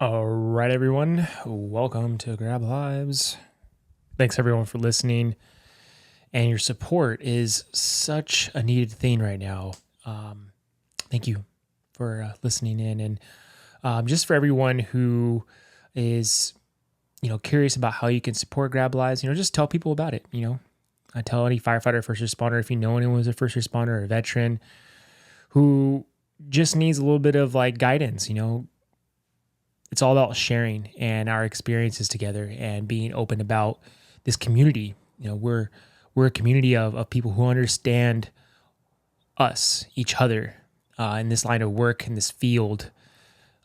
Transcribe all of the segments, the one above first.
All right, everyone. Welcome to Grab Lives. Thanks, everyone, for listening. And your support is such a needed thing right now. Thank you for listening in. And just for everyone who is, curious about how you can support Grab Lives, just tell people about it. I tell any firefighter, first responder, if you know anyone who's a first responder or a veteran who just needs a little bit of like guidance, it's all about sharing and our experiences together and being open about this community. We're a community of people who understand us, each other, in this line of work, in this field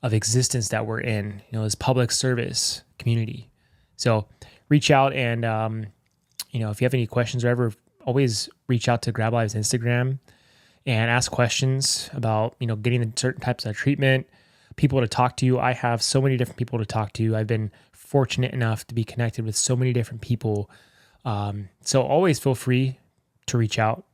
of existence that we're in, this public service community. So reach out and, if you have any questions or ever, always reach out to Grab Live's Instagram and ask questions about, getting certain types of treatment, people to talk to. I have so many different people to talk to. I've been fortunate enough to be connected with so many different people. So always feel free to reach out.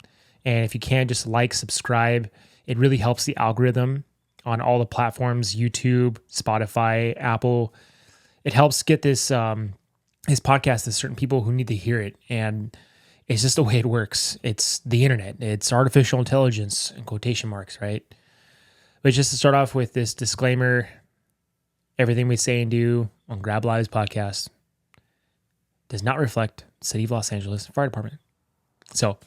And if you can, just like, subscribe. It really helps the algorithm on all the platforms, YouTube, Spotify, Apple. It helps get this podcast to certain people who need to hear it. And it's just the way it works. It's the internet. It's artificial intelligence in quotation marks, right? But just to start off with this disclaimer, everything we say and do on Grab Lives podcast does not reflect the City of Los Angeles Fire Department. So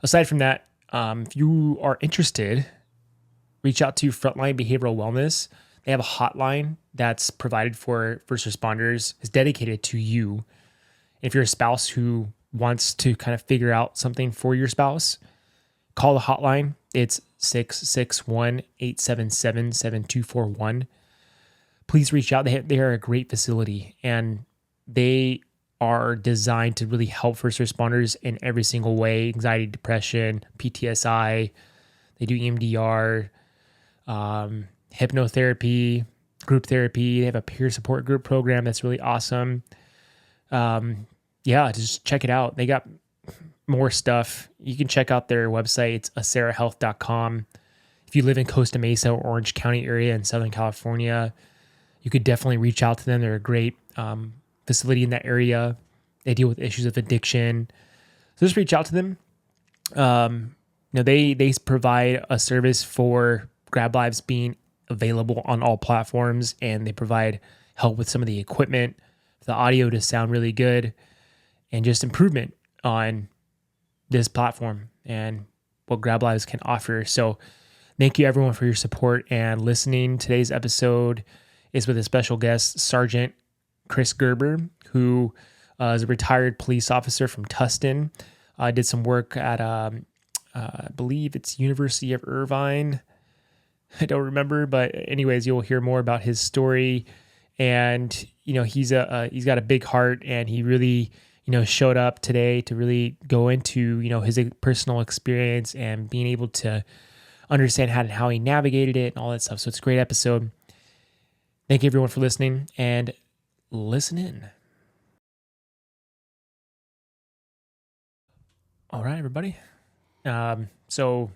aside from that, if you are interested, reach out to Frontline Behavioral Wellness. They have a hotline that's provided for first responders. It's dedicated to you. If you're a spouse who wants to kind of figure out something for your spouse, call the hotline. It's 661-877-7241. Please reach out. They are a great facility, and they are designed to really help first responders in every single way: anxiety, depression, PTSI. They do EMDR, hypnotherapy, group therapy. They have a peer support group program that's really awesome. Just check it out. They got more stuff. You can check out their website. It's acerahealth.com. If you live in Costa Mesa or Orange County area in Southern California, you could definitely reach out to them. They're a great facility in that area. They deal with issues of addiction. So just reach out to them. They provide a service for Grab Lives being available on all platforms, and they provide help with some of the equipment, the audio to sound really good, and just improvement on this platform and what Grab Lives can offer. So thank you everyone for your support and listening. Today's episode is with a special guest, Sergeant Chris Gerber, who is a retired police officer from Tustin. Did some work at, I believe it's University of Irvine. I don't remember, but anyways, you'll hear more about his story. And, he's got a big heart, and he really, showed up today to really go into, his personal experience and being able to understand how he navigated it and all that stuff. So it's a great episode. Thank you everyone for listening, and listen in. All right, everybody. So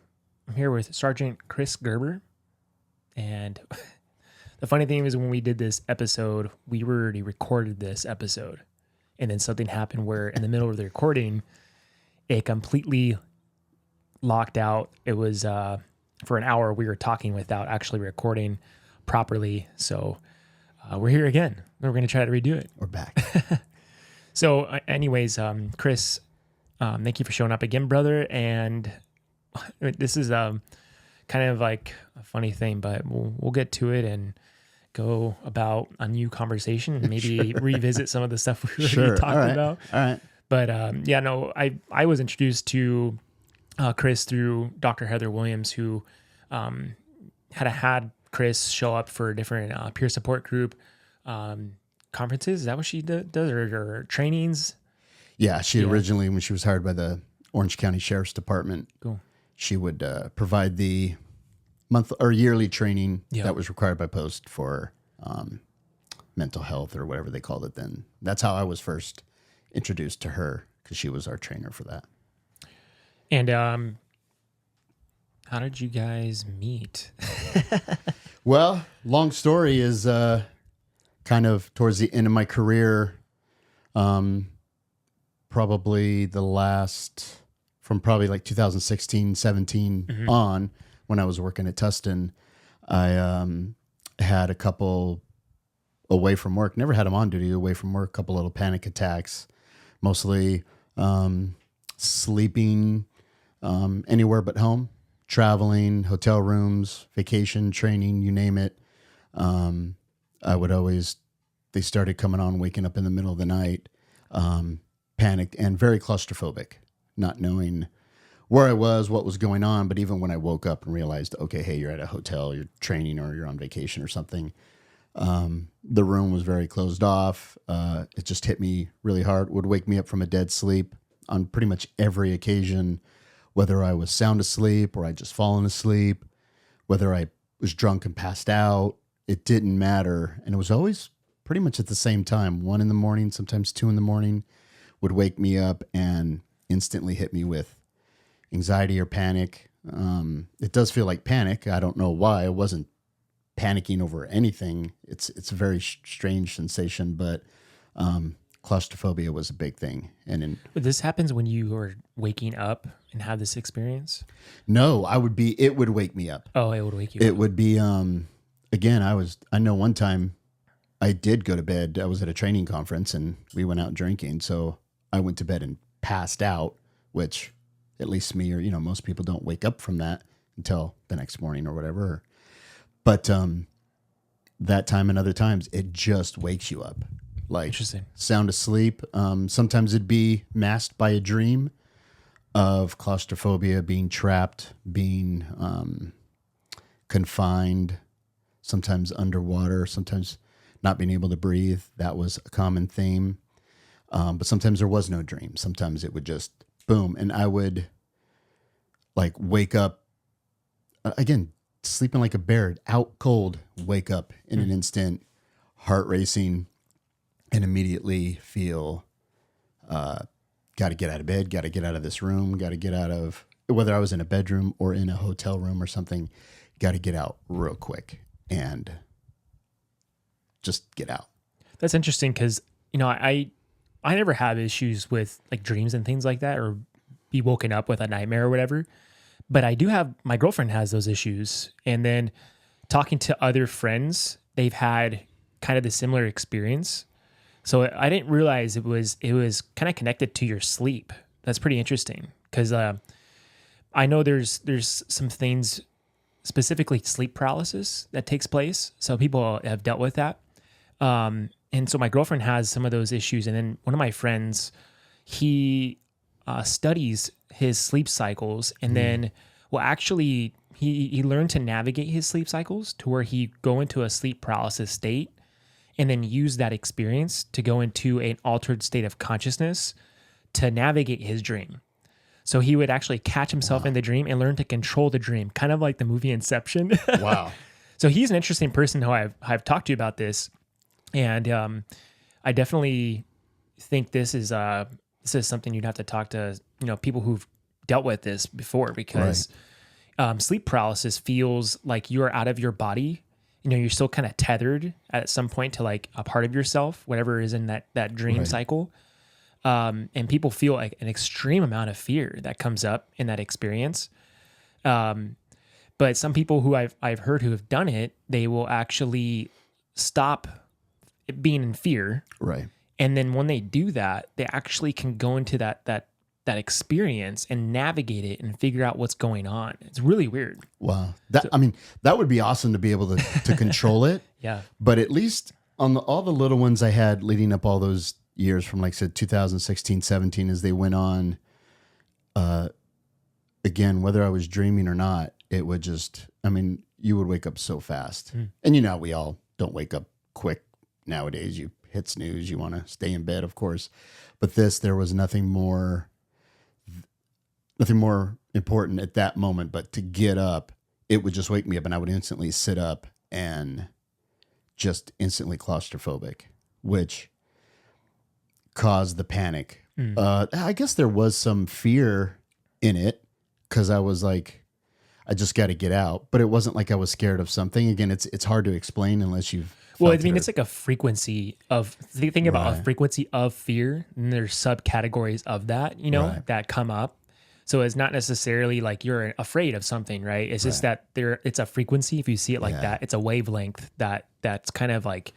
I'm here with Sergeant Chris Gerber, and the funny thing is when we did this episode, we already recorded this episode. And then something happened where in the middle of the recording, it completely locked out. It was for an hour we were talking without actually recording properly. So we're here again. We're going to try to redo it. We're back. So anyways, Chris, thank you for showing up again, brother. And this is kind of like a funny thing, but we'll get to it and go about a new conversation and maybe revisit some of the stuff we were talking about. All right. But I was introduced to Chris through Dr. Heather Williams, who had Chris show up for different peer support group conferences. Is that what she does, or trainings? Yeah, she originally, when she was hired by the Orange County Sheriff's Department, Cool. she would provide the month or yearly training Yep. that was required by post for mental health or whatever they called it then. That's how I was first introduced to her, because she was our trainer for that. And how did you guys meet? Well, long story is kind of towards the end of my career, probably from probably like 2016, 17 on, when I was working at Tustin, I had a couple away from work, never had them on duty, away from work, a couple little panic attacks, mostly sleeping anywhere but home, traveling, hotel rooms, vacation, training, you name it. They started coming on, waking up in the middle of the night, panicked and very claustrophobic, not knowing where I was, what was going on. But even when I woke up and realized, okay, hey, you're at a hotel, you're training, or you're on vacation or something, the room was very closed off. It just hit me really hard, would wake me up from a dead sleep on pretty much every occasion, whether I was sound asleep or I just fallen asleep, whether I was drunk and passed out, it didn't matter. And it was always pretty much at the same time, 1 a.m, sometimes 2 a.m, would wake me up and instantly hit me with anxiety or panic. It does feel like panic. I don't know why. I wasn't panicking over anything. It's a very strange sensation, but claustrophobia was a big thing. But this happens when you are waking up and have this experience? No, it would wake me up. Oh, it would wake you up. It would be, again, I know one time I did go to bed. I was at a training conference and we went out drinking. So I went to bed and passed out, which at least me or, most people don't wake up from that until the next morning or whatever. But that time and other times, it just wakes you up. Like, interesting. Sound asleep. Sometimes it'd be masked by a dream of claustrophobia, being trapped, being confined, sometimes underwater, sometimes not being able to breathe. That was a common theme. But sometimes there was no dream. Sometimes it would just boom. And I would like wake up again, sleeping like a bear, out cold, wake up in an instant, heart racing, and immediately feel, got to get out of bed, got to get out of this room, got to get out of, whether I was in a bedroom or in a hotel room or something, got to get out real quick and just get out. That's interesting because, I never have issues with like dreams and things like that, or be woken up with a nightmare or whatever. But I do have, my girlfriend has those issues. And then talking to other friends, they've had kind of the similar experience. So I didn't realize it was kind of connected to your sleep. That's pretty interesting because I know there's some things, specifically sleep paralysis, that takes place. So people have dealt with that. And so my girlfriend has some of those issues. And then one of my friends, he studies his sleep cycles, and then actually he learned to navigate his sleep cycles to where he go into a sleep paralysis state and then use that experience to go into an altered state of consciousness to navigate his dream. So he would actually catch himself in the dream and learn to control the dream, kind of like the movie Inception. Wow. So he's an interesting person who I've talked to you about this. And I definitely think this is something you'd have to talk to, people who've dealt with this before, because sleep paralysis feels like you're out of your body. You're still kind of tethered at some point to like a part of yourself, whatever is in that dream cycle. And people feel like an extreme amount of fear that comes up in that experience. But some people who I've heard who have done it, they will actually stop being in fear. Right. And then when they do that, they actually can go into that experience and navigate it and figure out what's going on. It's really weird. Wow. That would be awesome to be able to control it. Yeah. But at least on all the little ones I had leading up all those years from, like I said, 2016, 17, as they went on, again, whether I was dreaming or not, it would just, you would wake up so fast. And we all don't wake up quick nowadays. You hit snooze, you want to stay in bed, of course. But there was nothing more important at that moment, but to get up, it would just wake me up and I would instantly sit up and just instantly claustrophobic, which caused the panic. I guess there was some fear in it because I was like, I just got to get out, but it wasn't like I was scared of something. Again, it's hard to explain unless you've Well, I felt mean, it. it's like a frequency of think about a Right. frequency of fear, and there's subcategories of that, Right. that come up. So it's not necessarily like you're afraid of something, right? It's just Right. that it's a frequency. If you see it like Yeah. that, it's a wavelength that's kind of like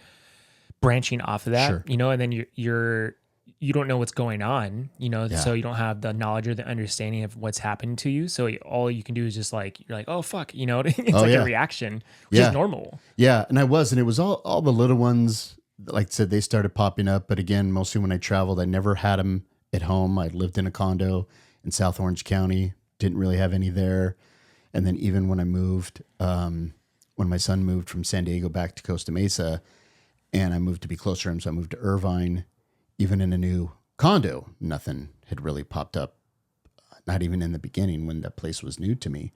branching off of that, Sure. and then you don't know what's going on, Yeah. so you don't have the knowledge or the understanding of what's happening to you. So all you can do is just like, you're like, oh fuck, it's Oh like a yeah. reaction, which is Yeah. normal. Yeah. And it was all the little ones, like I said, they started popping up. But again, mostly when I traveled, I never had them at home. I lived in a condo in South Orange County, didn't really have any there. And then even when I moved, when my son moved from San Diego back to Costa Mesa, and I moved to be closer to him, so I moved to Irvine, even in a new condo, nothing had really popped up, not even in the beginning when that place was new to me.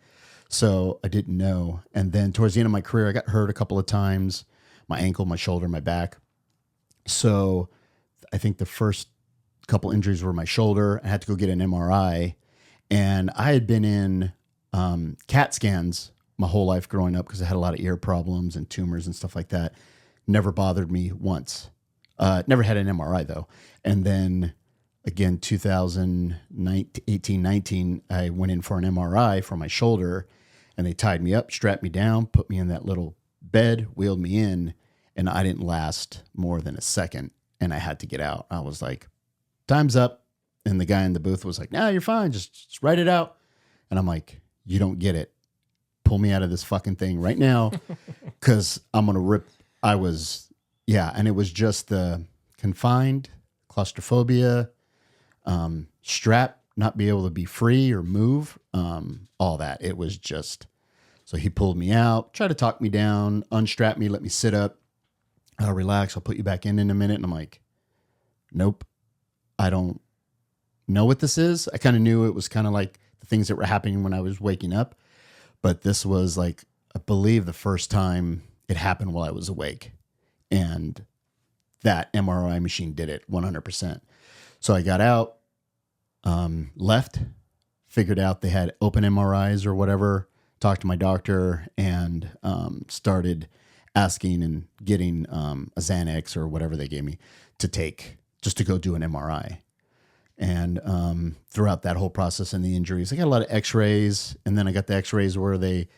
So I didn't know. And then towards the end of my career, I got hurt a couple of times, my ankle, my shoulder, my back. So I think the first couple injuries were my shoulder. I had to go get an MRI. And I had been in CAT scans my whole life growing up because I had a lot of ear problems and tumors and stuff like that. Never bothered me once. Never had an MRI though. And then again, 2018, 19, I went in for an MRI for my shoulder and they tied me up, strapped me down, put me in that little bed, wheeled me in, and I didn't last more than a second and I had to get out. I was like, time's up. And the guy in the booth was like, nah, you're fine. Just write it out. And I'm like, you don't get it. Pull me out of this fucking thing right now because I'm going to rip. Yeah. And it was just the confined, claustrophobia, strap, not be able to be free or move, all that. It was just, so he pulled me out, tried to talk me down, unstrap me, let me sit up. I'll relax. I'll put you back in a minute. And I'm like, nope, I don't know what this is. I kind of knew it was kind of like the things that were happening when I was waking up, but this was like, I believe the first time it happened while I was awake, and that MRI machine did it 100%. So I got out, left, figured out they had open MRIs or whatever, talked to my doctor, and started asking and getting a Xanax or whatever they gave me to take just to go do an MRI. And throughout that whole process and the injuries, I got a lot of x-rays. And then I got the x-rays where they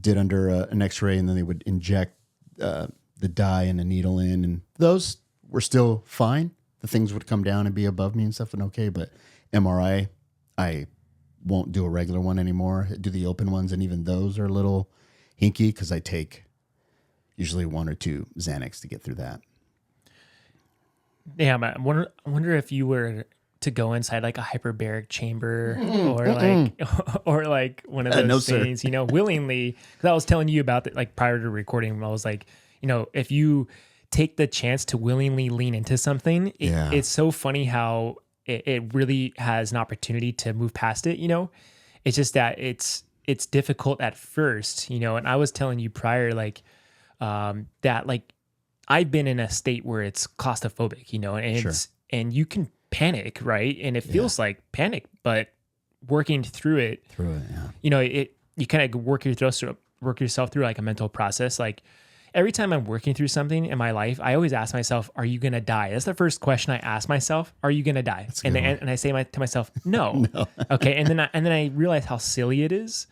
did under an x-ray and then they would inject the dye and a needle in. And those were still fine. The things would come down and be above me and stuff and okay. But MRI, I won't do a regular one anymore. I do the open ones. And even those are a little hinky because I take usually 1 or 2 Xanax to get through that. Yeah, but I wonder if you were to go inside like a hyperbaric chamber or like or like one of those No, sir. things, willingly. Because I was telling you about that like prior to recording. I was like, if you take the chance to willingly lean into something, Yeah. it's so funny how it really has an opportunity to move past it. It's just that it's difficult at first, And I was telling you prior, like that, like I've been in a state where it's claustrophobic, and Sure. and you can panic, right? And it feels like panic, but working through it, Yeah. you kind of work yourself through like a mental process. Like every time I'm working through something in my life, I always ask myself, "Are you gonna die?" That's the first question I ask myself. Are you gonna die? a good one. And I say to myself, "No." Okay, and then I realize how silly it is,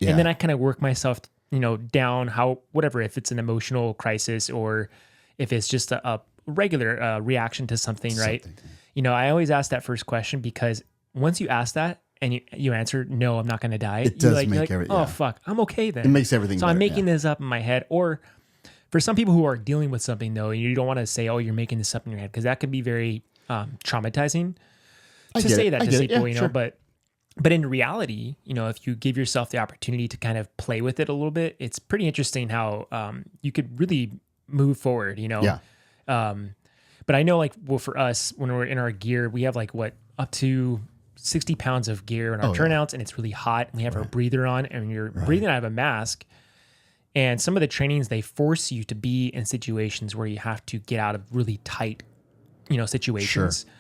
and then I kind of work myself, down whatever, if it's an emotional crisis or if it's just a regular reaction to something, right? I always ask that first question because once you ask that and you answer, "No, I'm not going to die," It does you're make oh fuck, I'm okay then. It makes everything so better, I'm making this up in my head. Or for some people who are dealing with something though, you don't want to say, "Oh, you're making this up in your head," because that could be very traumatizing to say that to people, sure. But in reality, if you give yourself the opportunity to kind of play with it a little bit, it's pretty interesting how you could really move forward, Yeah. But I know, like, well, for us, when we're in our gear, we have like up to 60 pounds of gear in our turnouts, and it's really hot. And we have our breather on, and you're breathing out of a mask. And some of the trainings, they force you to be in situations where you have to get out of really tight, situations. Sure.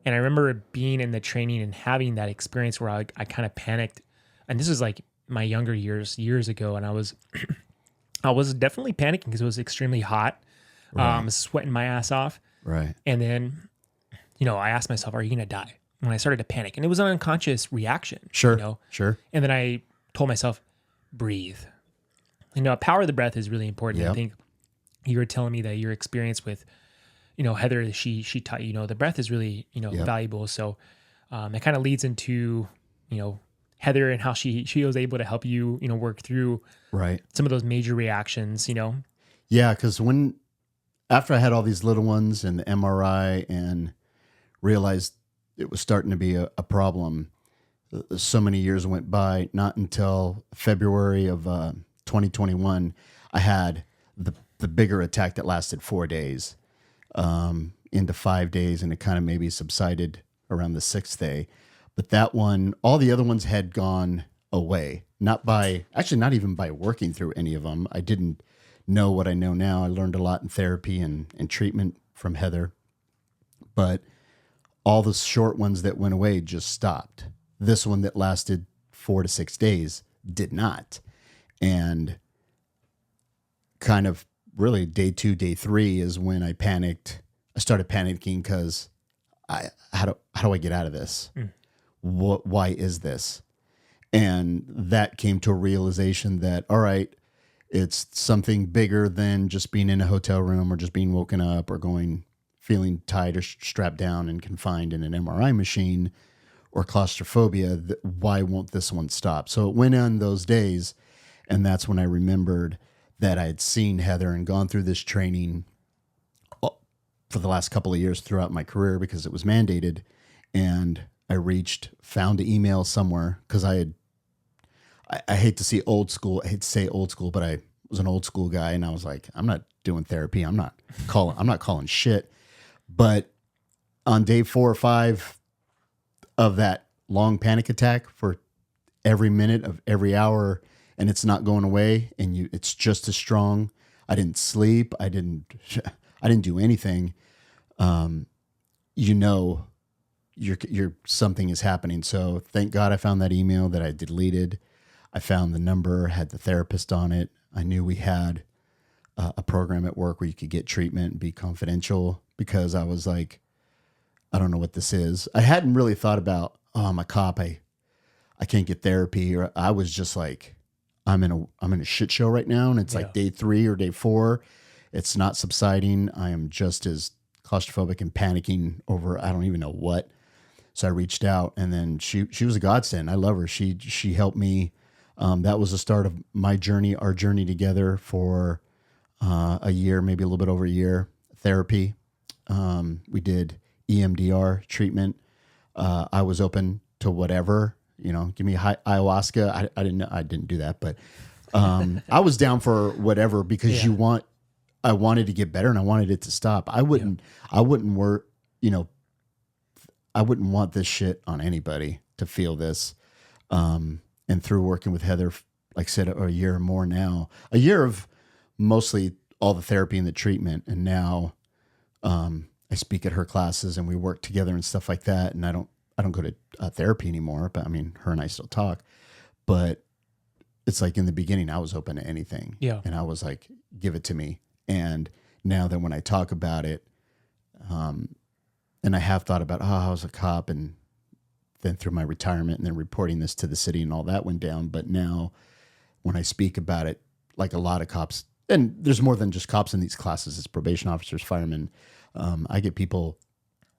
And I remember being in the training and having that experience where I kind of panicked. And this was like my younger years ago, and I was definitely panicking because it was extremely hot. Right. sweating my ass off. Right. And then, I asked myself, are you going to die? When I started to panic, and it was an unconscious reaction, Sure. Sure. and then I told myself, breathe. Power of the breath is really important. I Yep. think you were telling me that your experience with, Heather, she taught the breath is really, Yep. valuable. So it kind of leads into, Heather and how she was able to help you, work through Right. some of those major reactions, Yeah. Because after I had all these little ones and the MRI and realized it was starting to be a problem, so many years went by. Not until February of 2021, I had the bigger attack that lasted 4 days, into 5 days, and it kind of maybe subsided around the sixth day. But that one, all the other ones had gone away. Not even by working through any of them. I didn't know what I know now. I learned a lot in therapy and treatment from Heather, but all the short ones that went away just stopped. This one that lasted 4 to 6 days did not. And kind of really day 2, day 3 is when I panicked. I started panicking because how do I get out of this? Why is this? And that came to a realization that, all right, it's something bigger than just being in a hotel room or just being woken up or feeling tied or strapped down and confined in an MRI machine or claustrophobia. Why won't this one stop? So it went on those days. And that's when I remembered that I had seen Heather and gone through this training for the last couple of years throughout my career because it was mandated. And I found an email somewhere because I hate to say old school, but I was an old school guy. And I was like, I'm not doing therapy. I'm not calling shit. But on day 4 or 5 of that long panic attack, for every minute of every hour, and it's not going away, and it's just as strong. I didn't sleep. I didn't do anything. You're something is happening. So thank God I found that email that I deleted. I found the number, had the therapist on it. I knew we had a program at work where you could get treatment and be confidential, because I was like, I don't know what this is. I hadn't really thought about, I'm a cop. I can't get therapy. Or I was just like, I'm in a shit show right now. And it's like day 3 or day 4. It's not subsiding. I am just as claustrophobic and panicking over, I don't even know what. So I reached out, and then she was a godsend. I love her. She helped me. That was the start of my journey, our journey together for a year, maybe a little bit over a year. Therapy. We did EMDR treatment. I was open to whatever, give me ayahuasca. I didn't know, I didn't do that, but I was down for whatever, because I wanted to get better and I wanted it to stop. I wouldn't want this shit on anybody to feel this. And through working with Heather, like I said, a year or more now, a year of mostly all the therapy and the treatment. And now, I speak at her classes and we work together and stuff like that. And I don't go to therapy anymore, but I mean, her and I still talk, but it's like in the beginning, I was open to anything. Yeah. And I was like, give it to me. And now that when I talk about it, and I have thought about, I was a cop, and then through my retirement and then reporting this to the city and all that went down. But now when I speak about it, like a lot of cops, and there's more than just cops in these classes, it's probation officers, firemen. I get people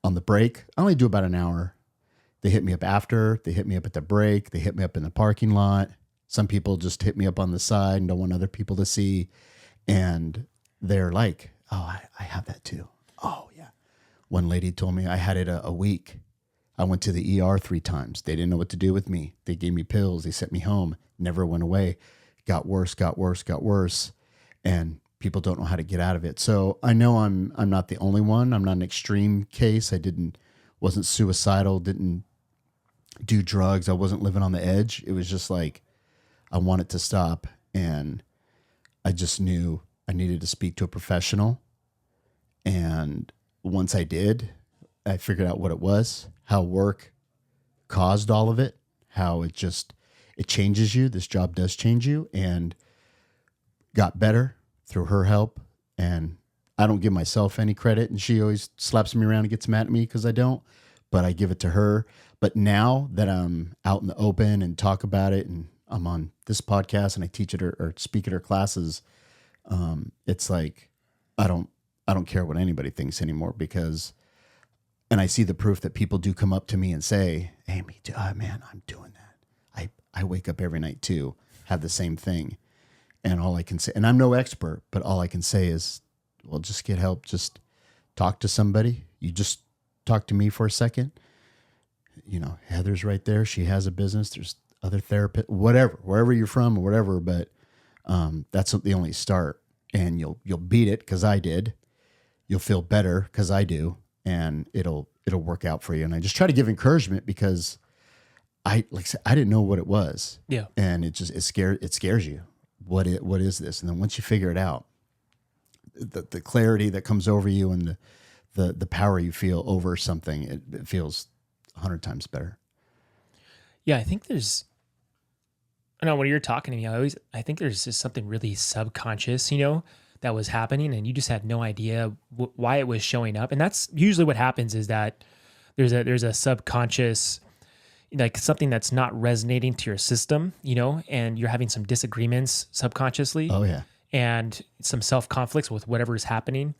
on the break. I only do about an hour. They hit me up after, they hit me up at the break, they hit me up in the parking lot. Some people just hit me up on the side and don't want other people to see. And they're like, oh, I have that too. Oh yeah. One lady told me I had it a week. I went to the ER 3 times. They didn't know what to do with me. They gave me pills. They sent me home. Never went away. Got worse. And people don't know how to get out of it. So I know I'm not the only one. I'm not an extreme case. Wasn't suicidal. Didn't do drugs. I wasn't living on the edge. It was just like, I wanted to stop. And I just knew I needed to speak to a professional. And once I did, I figured out what it was, how work caused all of it, how it changes you. This job does change you, and got better through her help. And I don't give myself any credit, and she always slaps me around and gets mad at me because I don't, but I give it to her. But now that I'm out in the open and talk about it, and I'm on this podcast and I teach it or speak at her classes, it's like I don't care what anybody thinks anymore, because, and I see the proof that people do come up to me and say, "Hey, me too, man, I'm doing that. I wake up every night too, have the same thing." And all I can say, and I'm no expert, but all I can say is, well, just get help. Just talk to somebody. You just talk to me for a second. You know, Heather's right there. She has a business. There's other therapists, whatever, wherever you're from or whatever. But that's the only start. And you'll beat it because I did. You'll feel better because I do, and it'll work out for you. And I just try to give encouragement because like I said, I didn't know what it was. Yeah. And it scares you. What is this? And then once you figure it out, the clarity that comes over you and the power you feel over something, it feels 100 times better. Yeah, I think I know when you're talking to me, I think there's just something really subconscious, that was happening, and you just had no idea why it was showing up. And that's usually what happens, is that there's a subconscious, like something that's not resonating to your system, and you're having some disagreements subconsciously. Oh yeah. And some self-conflicts with whatever is happening.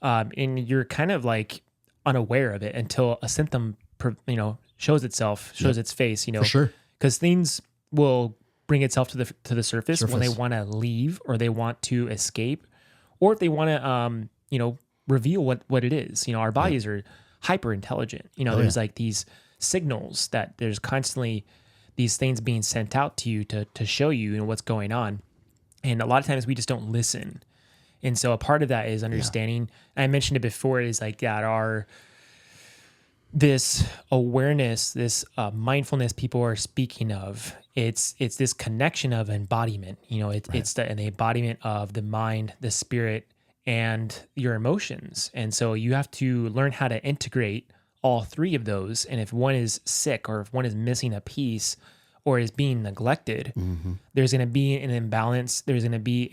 And you're kind of like unaware of it until a symptom, shows its face, For sure. because things will bring itself to the surface when they want to leave, or they want to escape, or if they want to, reveal what it is. Our bodies are hyper intelligent. There's like these signals that there's constantly these things being sent out to you to show you, what's going on. And a lot of times we just don't listen. And so a part of that is understanding. I mentioned it before, is like that this awareness, this mindfulness people are speaking of. It's this connection of embodiment. It's the embodiment of the mind, the spirit, and your emotions. And so you have to learn how to integrate all three of those. And if one is sick, or if one is missing a piece, or is being neglected, there's going to be an imbalance. There's going to be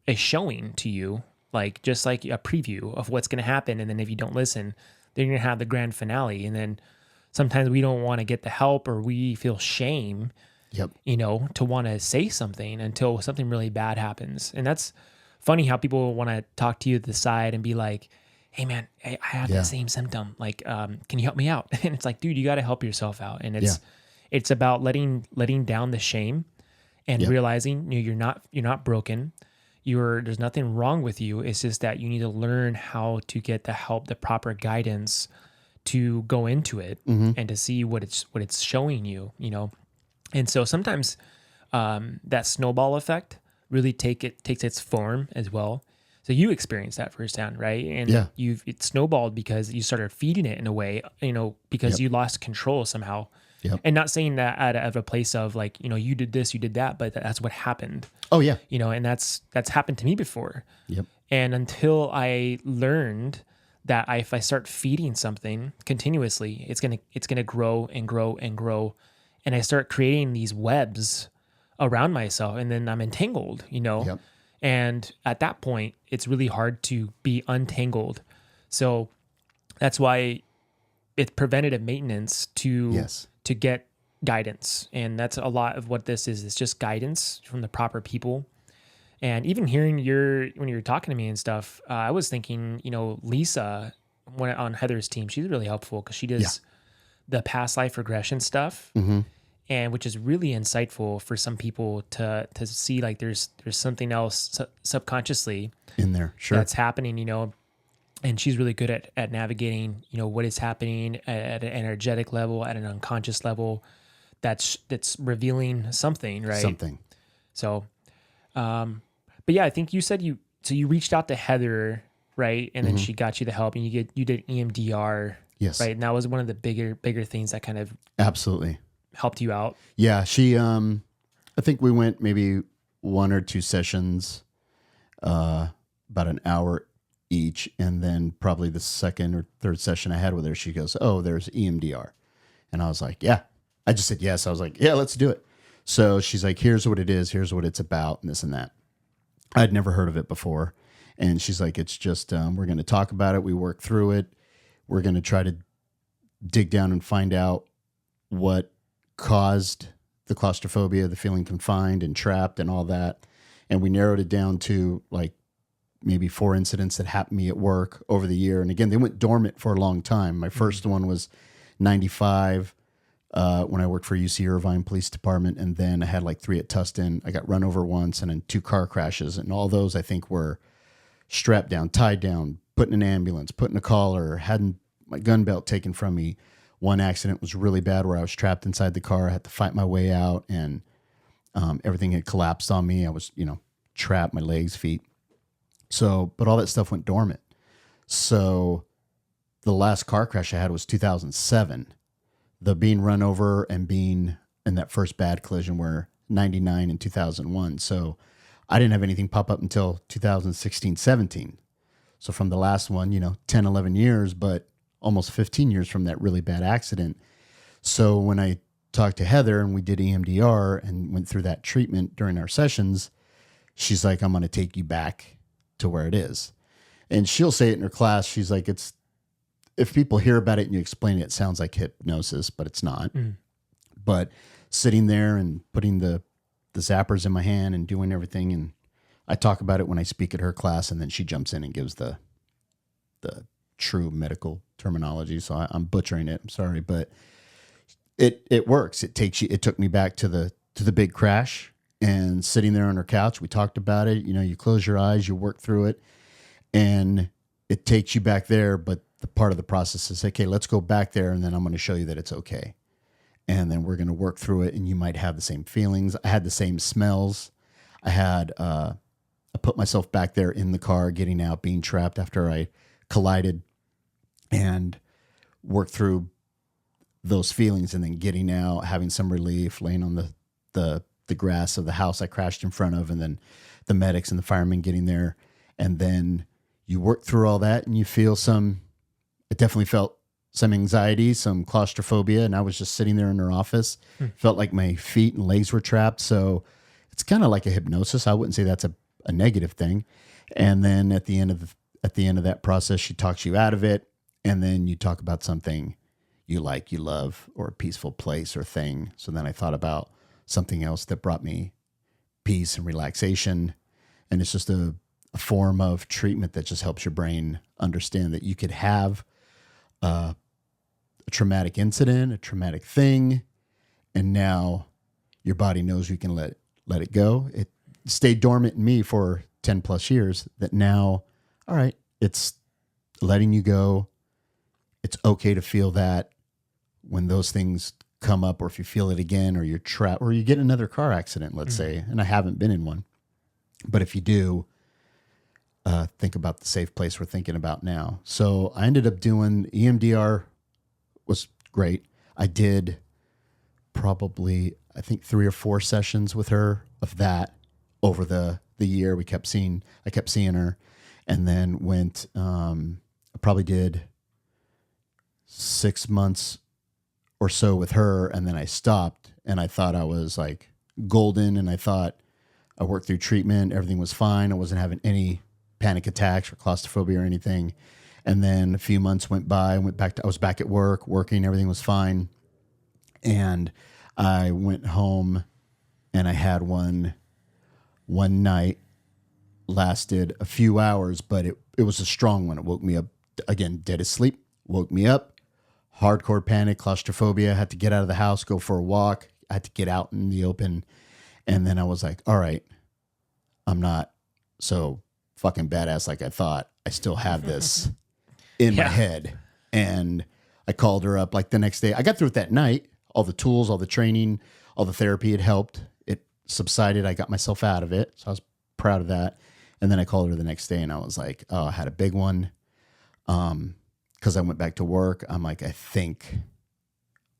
a showing to you, like just like a preview of what's going to happen. And then if you don't listen, then you're going to have the grand finale. And then sometimes we don't want to get the help, or we feel shame, to want to say something until something really bad happens. And that's funny how people want to talk to you at the side and be like, "Hey man, I have the same symptom. Like, can you help me out?" And it's like, dude, you got to help yourself out. And it's about letting down the shame and realizing you're not broken. There's nothing wrong with you. It's just that you need to learn how to get the help, the proper guidance to go into it and to see what it's showing you, And so sometimes that snowball effect really takes its form as well. So you experienced that firsthand, right? And it snowballed because you started feeding it in a way, because you lost control somehow. Yep. And not saying that out of a place of like, you did this, you did that, but that's what happened. Oh yeah. And that's happened to me before. Yep. And until I learned that if I start feeding something continuously, it's gonna grow and grow and grow, and I start creating these webs around myself, and then I'm entangled. Yep. And at that point, it's really hard to be untangled. So that's why it's preventative maintenance to get guidance. And that's a lot of what this is. It's just guidance from the proper people. And even hearing when you were talking to me and stuff, I was thinking, Lisa on Heather's team, she's really helpful because she does the past life regression stuff. And which is really insightful for some people to see, like there's something else subconsciously in there, that's happening, and she's really good at navigating, what is happening at an energetic level, at an unconscious level, that's revealing something, right? Something. So, but yeah, I think you said you reached out to Heather, right? And then she got you the help, and you did EMDR, right? And that was one of the bigger things that kind of absolutely helped you out. Yeah, she I think we went maybe 1 or 2 sessions, about an hour each, and then probably the second or third session I had with her, she goes, "Oh, there's EMDR." And I was like, "Yeah." I just said yes. I was like, "Yeah, let's do it." So she's like, "Here's what it is, here's what it's about," and this and that. I'd never heard of it before. And she's like, it's just, we're going to talk about it. We work through it. We're going to try to dig down and find out what caused the claustrophobia, the feeling confined and trapped and all that. And we narrowed it down to like maybe 4 incidents that happened to me at work over the year. And again, they went dormant for a long time. My first one was 95 when I worked for UC Irvine Police Department. And then I had like 3 at Tustin. I got run over once and then 2 car crashes. And all those I think were strapped down, tied down, put in an ambulance, put in a collar, had my gun belt taken from me. One accident was really bad where I was trapped inside the car. I had to fight my way out and everything had collapsed on me. I was, trapped, my legs, feet. So, but all that stuff went dormant. So the last car crash I had was 2007. The being run over and being in that first bad collision were 99 and 2001. So I didn't have anything pop up until 2016, 17. So from the last one, 10, 11 years, but almost 15 years from that really bad accident. So when I talked to Heather and we did EMDR and went through that treatment during our sessions, she's like, I'm going to take you back to where it is. And she'll say it in her class. She's like, if people hear about it and you explain it, it sounds like hypnosis, but it's not. But sitting there and putting the zappers in my hand and doing everything. And I talk about it when I speak at her class, and then she jumps in and gives the true medical terminology. So I'm butchering it. I'm sorry, but it works. It took me back to the big crash and sitting there on her couch. We talked about it. You close your eyes, you work through it, and it takes you back there. But the part of the process is, okay, let's go back there. And then I'm going to show you that it's okay. And then we're going to work through it. And you might have the same feelings. I had the same smells. I put myself back there in the car, getting out, being trapped after I collided, and worked through those feelings, and then getting out, having some relief, laying on the grass of the house I crashed in front of, and then the medics and the firemen getting there. And then you work through all that and you feel it definitely felt some anxiety, some claustrophobia. And I was just sitting there in her office, felt like my feet and legs were trapped. So it's kind of like a hypnosis. I wouldn't say that's a negative thing. And then at the end of that process, she talks you out of it. And then you talk about something you like, you love, or a peaceful place or thing. So then I thought about something else that brought me peace and relaxation. And it's just a form of treatment that just helps your brain understand that you could have a traumatic incident, a traumatic thing, and now your body knows you can let it go. It stayed dormant in me for 10 plus years, that now, all right, it's letting you go. It's okay to feel that when those things come up, or if you feel it again, or you're trapped, or you get another car accident, let's say, and I haven't been in one, but if you do, think about the safe place we're thinking about now. So I ended up doing EMDR, was great. I did probably, I think 3 or 4 sessions with her of that over the year. I kept seeing her, and then went, I probably did 6 months or so with her, and then I stopped, and I thought I was like golden, and I thought I worked through treatment, everything was fine. I wasn't having any panic attacks or claustrophobia or anything. And then a few months went by, I was back at work, working, everything was fine. And I went home and I had one night, lasted a few hours, but it was a strong one. It woke me up again, dead asleep, woke me up, hardcore panic, claustrophobia, had to get out of the house, go for a walk. I had to get out in the open. And then I was like, all right, I'm not so fucking badass like I thought. I still have this in my head. And I called her up like the next day. I got through it that night. All the tools, all the training, all the therapy had helped. It subsided. I got myself out of it. So I was proud of that. And then I called her the next day and I was like, oh, I had a big one. Because I went back to work. I'm like, I think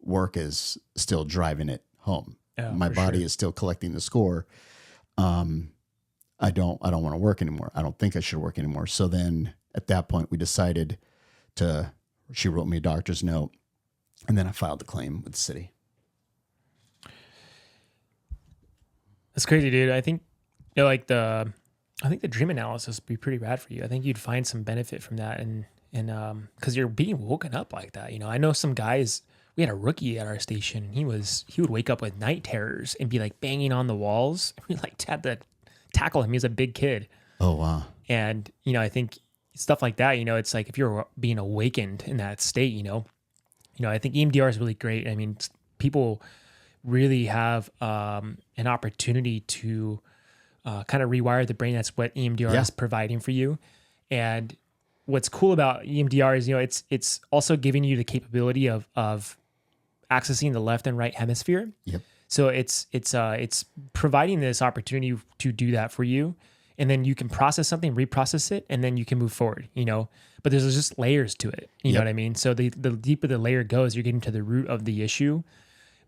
work is still driving it home. Oh, my body is still collecting the score. I don't want to work anymore. I don't think I should work anymore. So then at that point we decided she wrote me a doctor's note, and then I filed the claim with the city. That's crazy, dude. I think like I think the dream analysis would be pretty bad for you. I think you'd find some benefit from that, and because you're being woken up like that. I know some guys. We had a rookie at our station. He would wake up with night terrors and be like banging on the walls. We like had to tackle him. He was a big kid, Oh, wow. and I think stuff like that. It's like if you're being awakened in that state. I think EMDR is really great. I mean, people really have an opportunity to kind of rewire the brain. That's what EMDR is providing for you. And what's cool about EMDR is, it's also giving you the capability of accessing the left and right hemisphere. Yep. So it's providing this opportunity to do that for you. And then you can process something, reprocess it, and then you can move forward, but there's just layers to it. You know what I mean? So the deeper the layer goes, you're getting to the root of the issue,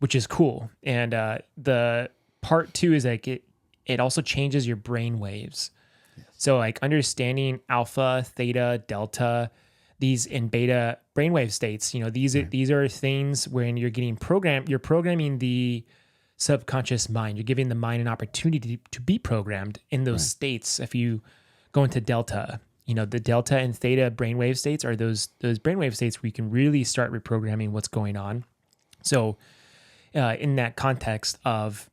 which is cool. And the part 2 is like it also changes your brain waves. Yes. So like understanding alpha, theta, delta, these and beta brainwave states, these are things when you're getting programmed, you're programming the subconscious mind. You're giving the mind an opportunity to be programmed in those states. If you go into delta, the delta and theta brainwave states are those brainwave states where you can really start reprogramming what's going on. So in that context of,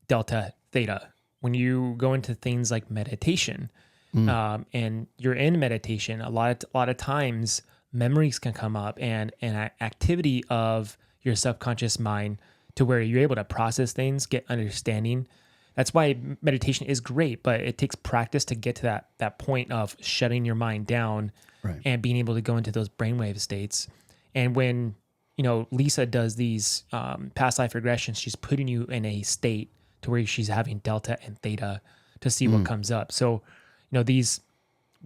delta, theta, when you go into things like meditation, and you're in meditation, a lot of times memories can come up and activity of your subconscious mind to where you're able to process things, get understanding. That's why meditation is great, but it takes practice to get to that point of shutting your mind down and being able to go into those brainwave states. And when, Lisa does these past life regressions, she's putting you in a state to where she's having delta and theta to see what comes up. So,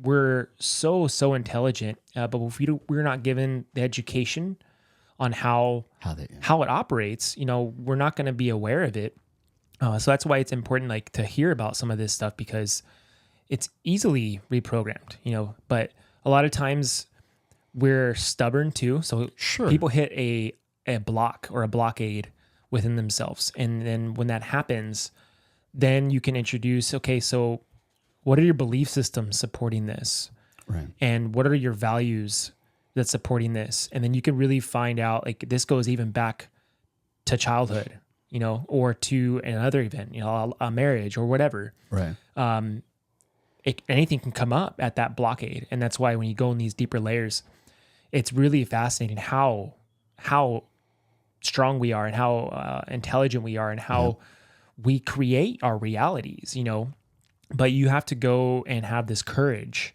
we're so intelligent, but if we're not given the education on how it operates, we're not going to be aware of it. So that's why it's important, like, to hear about some of this stuff, because it's easily reprogrammed, but a lot of times we're stubborn too. So people hit a block or a blockade within themselves. And then when that happens, then you can introduce, okay, so what are your belief systems supporting this? Right. And what are your values that's supporting this? And then you can really find out, like, this goes even back to childhood, or to another event, a marriage or whatever. Right. Anything can come up at that blockade. And that's why when you go in these deeper layers, it's really fascinating how strong we are and how intelligent we are and how we create our realities, but you have to go and have this courage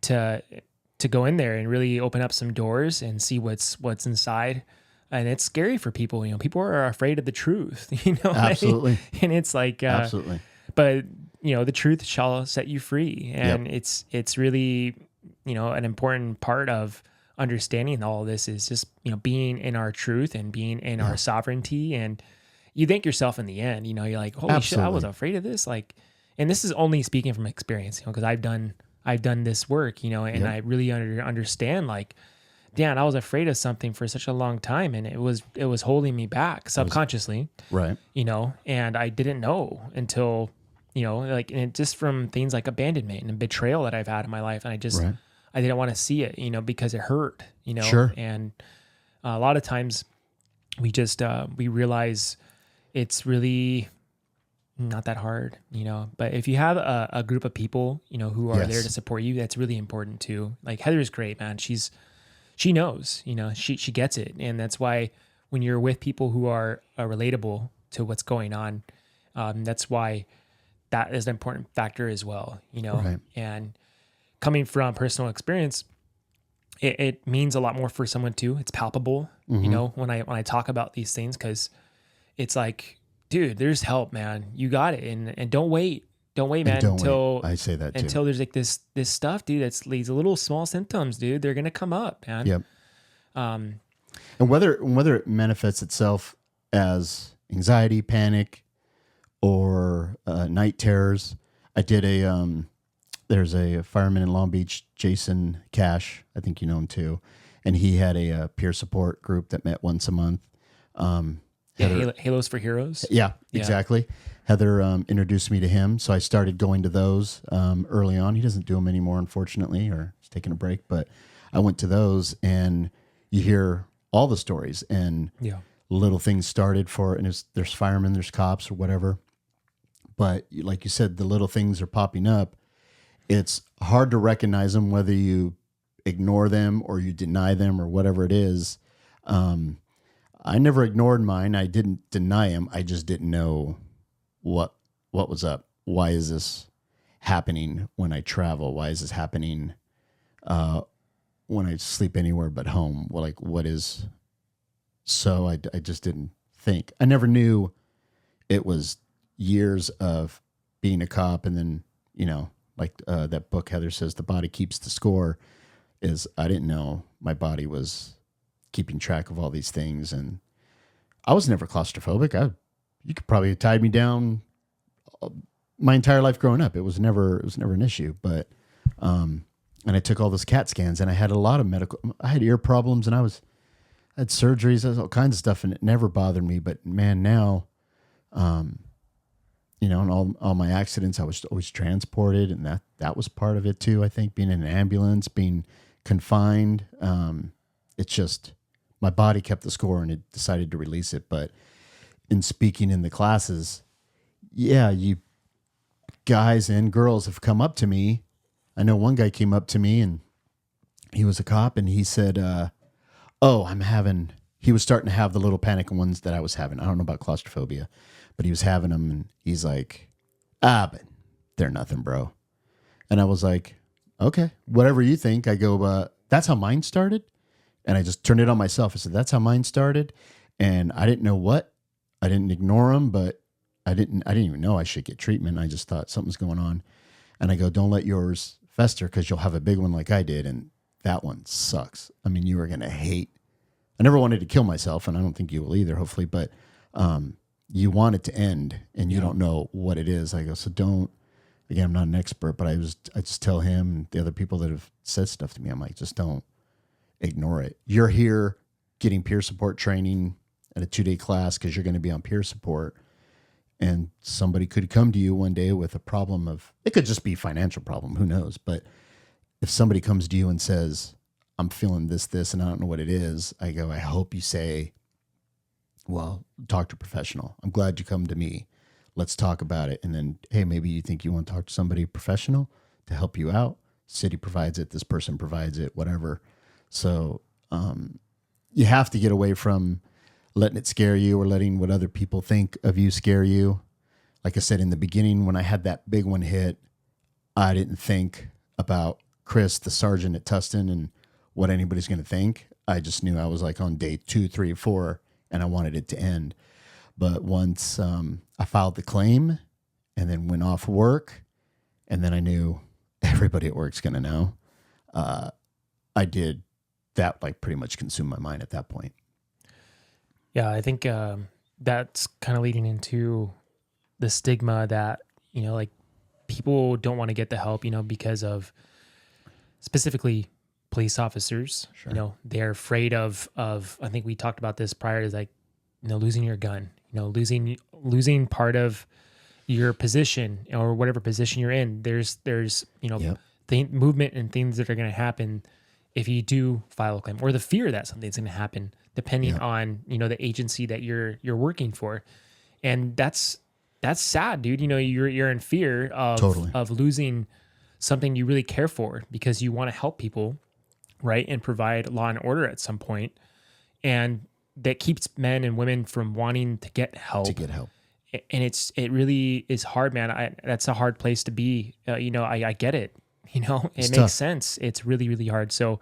to go in there and really open up some doors and see what's inside. And it's scary for people. People are afraid of the truth. Absolutely. And it's like, absolutely. But the truth shall set you free, and it's really an important part of understanding all of this is just being in our truth and being in our sovereignty. And you thank yourself in the end. You're like, holy shit, I was afraid of this. Like, and this is only speaking from experience, because I've done this work, and I really understand, like, Dan, I was afraid of something for such a long time, and it was holding me back subconsciously. Right. And I didn't know until, and it just from things like abandonment and betrayal that I've had in my life. And I didn't want to see it, because it hurt, Sure. And a lot of times we just, we realize it's really not that hard, but if you have a group of people, who are there to support you, that's really important too. Like, Heather's great, man. She knows, she gets it. And that's why when you're with people who are relatable to what's going on, that's why that is an important factor as well, and coming from personal experience, it means a lot more for someone too. It's palpable, when I talk about these things, because it's like, dude, there's help, man. You got it. And don't wait, man, until I say that too. Until there's like this stuff, dude, that's these little small symptoms, dude, they're going to come up, man. Yep. And whether it manifests itself as anxiety, panic, or night terrors. I did there's a fireman in Long Beach, Jason Cash, I think you know him too. And he had a peer support group that met once a month. Yeah, Heather, Halos for Heroes. yeah, Yeah. exactly. Heather introduced me to him, so I started going to those early on. He doesn't do them anymore, unfortunately, or he's taking a break. But I went to those, and you hear all the stories, and Yeah. little things started for, and there's firemen, there's cops, or whatever. But like you said, the little things are popping up. It's hard to recognize them, whether you ignore them or you deny them or whatever it is. I never ignored mine. I didn't deny him. I just didn't know what was up. Why is this happening when I travel? Why is this happening when I sleep anywhere but home? Well, like, what is? So I just didn't think. I never knew it was years of being a cop, and then like that book Heather says, the body keeps the score. Is I didn't know my body was keeping track of all these things, and I was never claustrophobic. You could probably have tied me down my entire life growing up. It was never an issue. But and I took all those CAT scans, and I had a lot of medical. I had ear problems, and I had surgeries, all kinds of stuff, and it never bothered me. But man, now, and all my accidents, I was always transported, and that was part of it too. I think being in an ambulance, being confined, it's just my body kept the score, and it decided to release it. But in speaking in the classes, yeah, you guys and girls have come up to me. I know one guy came up to me, and he was a cop, and he said, he was starting to have the little panic ones that I was having. I don't know about claustrophobia, but he was having them, and he's like, but they're nothing, bro. And I was like, okay, whatever you think. I go, that's how mine started. And I just turned it on myself. I said, that's how mine started. And I didn't know what. I didn't ignore them, but I didn't even know I should get treatment. I just thought something's going on. And I go, don't let yours fester, because you'll have a big one like I did. And that one sucks. I mean, you are going to hate. I never wanted to kill myself, and I don't think you will either, hopefully. But you want it to end, and you don't know what it is. I go, so don't. Again, I'm not an expert, but I just tell him and the other people that have said stuff to me, I'm like, just don't ignore it. You're here getting peer support training at a 2-day class because you're going to be on peer support. And somebody could come to you one day with a problem it could just be a financial problem. Who knows? But if somebody comes to you and says, I'm feeling this, and I don't know what it is, I go, I hope you say, well, talk to a professional. I'm glad you come to me. Let's talk about it. And then, hey, maybe you think you want to talk to somebody professional to help you out. City provides it. This person provides it, whatever. So you have to get away from letting it scare you or letting what other people think of you scare you. Like I said, in the beginning, when I had that big one hit, I didn't think about Chris, the sergeant at Tustin, and what anybody's going to think. I just knew I was like on day 2, 3, 4, and I wanted it to end. But once I filed the claim and then went off work, and then I knew everybody at work's going to know, I did that, like, pretty much consume my mind at that point. Yeah, I think that's kind of leading into the stigma that, like, people don't want to get the help, because of specifically police officers. Sure. They're afraid of, I think we talked about this prior, is like, losing your gun, losing part of your position or whatever position you're in. There's Yep. movement and things that are going to happen if you do file a claim, or the fear that something's going to happen depending Yep. on, the agency that you're working for. And that's sad, dude. You're in fear of, Totally. of losing something you really care for because you want to help people, right? And provide law and order at some point. And that keeps men and women from wanting to get help. And it really is hard, man. That's a hard place to be. I get it. It makes tough. sense. It's really, really hard. So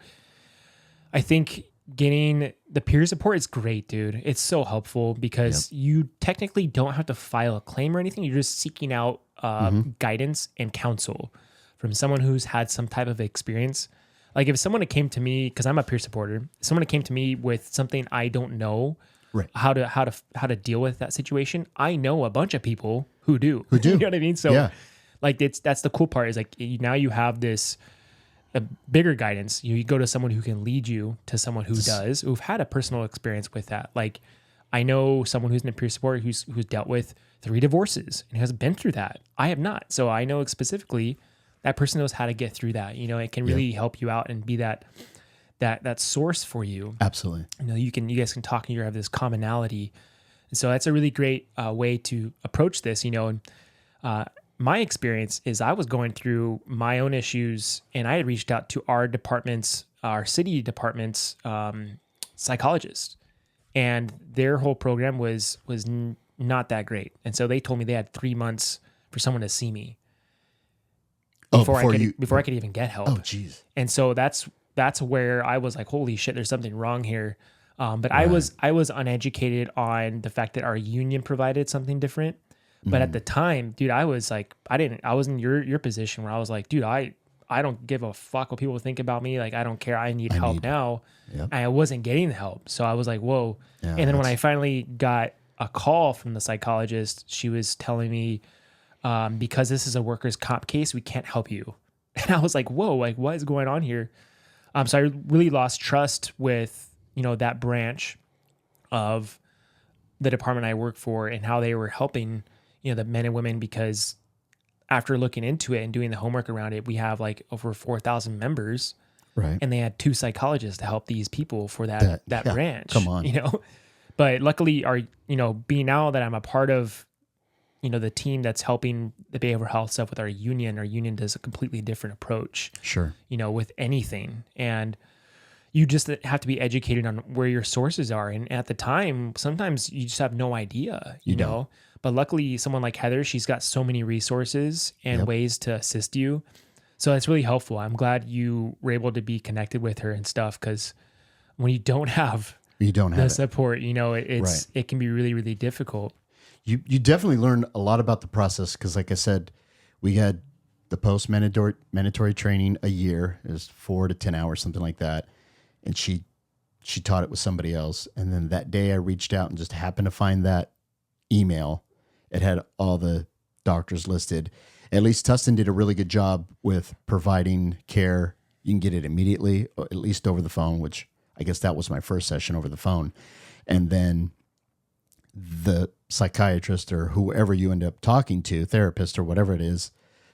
I think getting the peer support is great, dude. It's so helpful because you technically don't have to file a claim or anything. You're just seeking out guidance and counsel from someone who's had some type of experience. Like if someone came to me, because I'm a peer supporter, someone came to me with something I don't know, right, how to deal with that situation, I know a bunch of people who do. You know what I mean? So like that's the cool part, is like now you have this a bigger guidance. You go to someone who can lead you to someone who've had a personal experience with that. Like I know someone who's in peer support who's dealt with 3 divorces and has been through that. I have not. So I know specifically that person knows how to get through that. It can really help you out and be that source for you. Absolutely. You guys can talk and you have this commonality. And so that's a really great way to approach this, and my experience is I was going through my own issues and I had reached out to our city department's psychologist, and their whole program was not that great. And so they told me they had 3 months for someone to see me before I could even get help. Oh, geez. And so that's where I was like, holy shit, there's something wrong here. But I was uneducated on the fact that our union provided something different. But at the time, dude, I was like, I was in your position where I was like, dude, I don't give a fuck what people think about me. Like, I don't care. I need help now. Yep. And I wasn't getting the help. So I was like, whoa. Yeah, and then when I finally got a call from the psychologist, she was telling me, because this is a workers' comp case, we can't help you. And I was like, whoa, like what is going on here? So I really lost trust with, that branch of the department I work for and how they were helping, the men and women, because after looking into it and doing the homework around it, we have like over 4,000 members, right? And they had 2 psychologists to help these people for that branch. Come on, But luckily, being now that I'm a part of, the team that's helping the behavioral health stuff with our union does a completely different approach. Sure. With anything, and you just have to be educated on where your sources are. And at the time, sometimes you just have no idea, you know. But luckily, someone like Heather, she's got so many resources and ways to assist you. So it's really helpful. I'm glad you were able to be connected with her and stuff, because when you don't have the support, it can be really, really difficult. You definitely learn a lot about the process, because like I said, we had the post-mandatory training a year. It was 4 to 10 hours, something like that. And she taught it with somebody else. And then that day I reached out and just happened to find that email. It had all the doctors listed. At least Tustin did a really good job with providing care. You can get it immediately, or at least over the phone, which I guess that was my first session over the phone. And then the psychiatrist or whoever you end up talking to, therapist or whatever it is,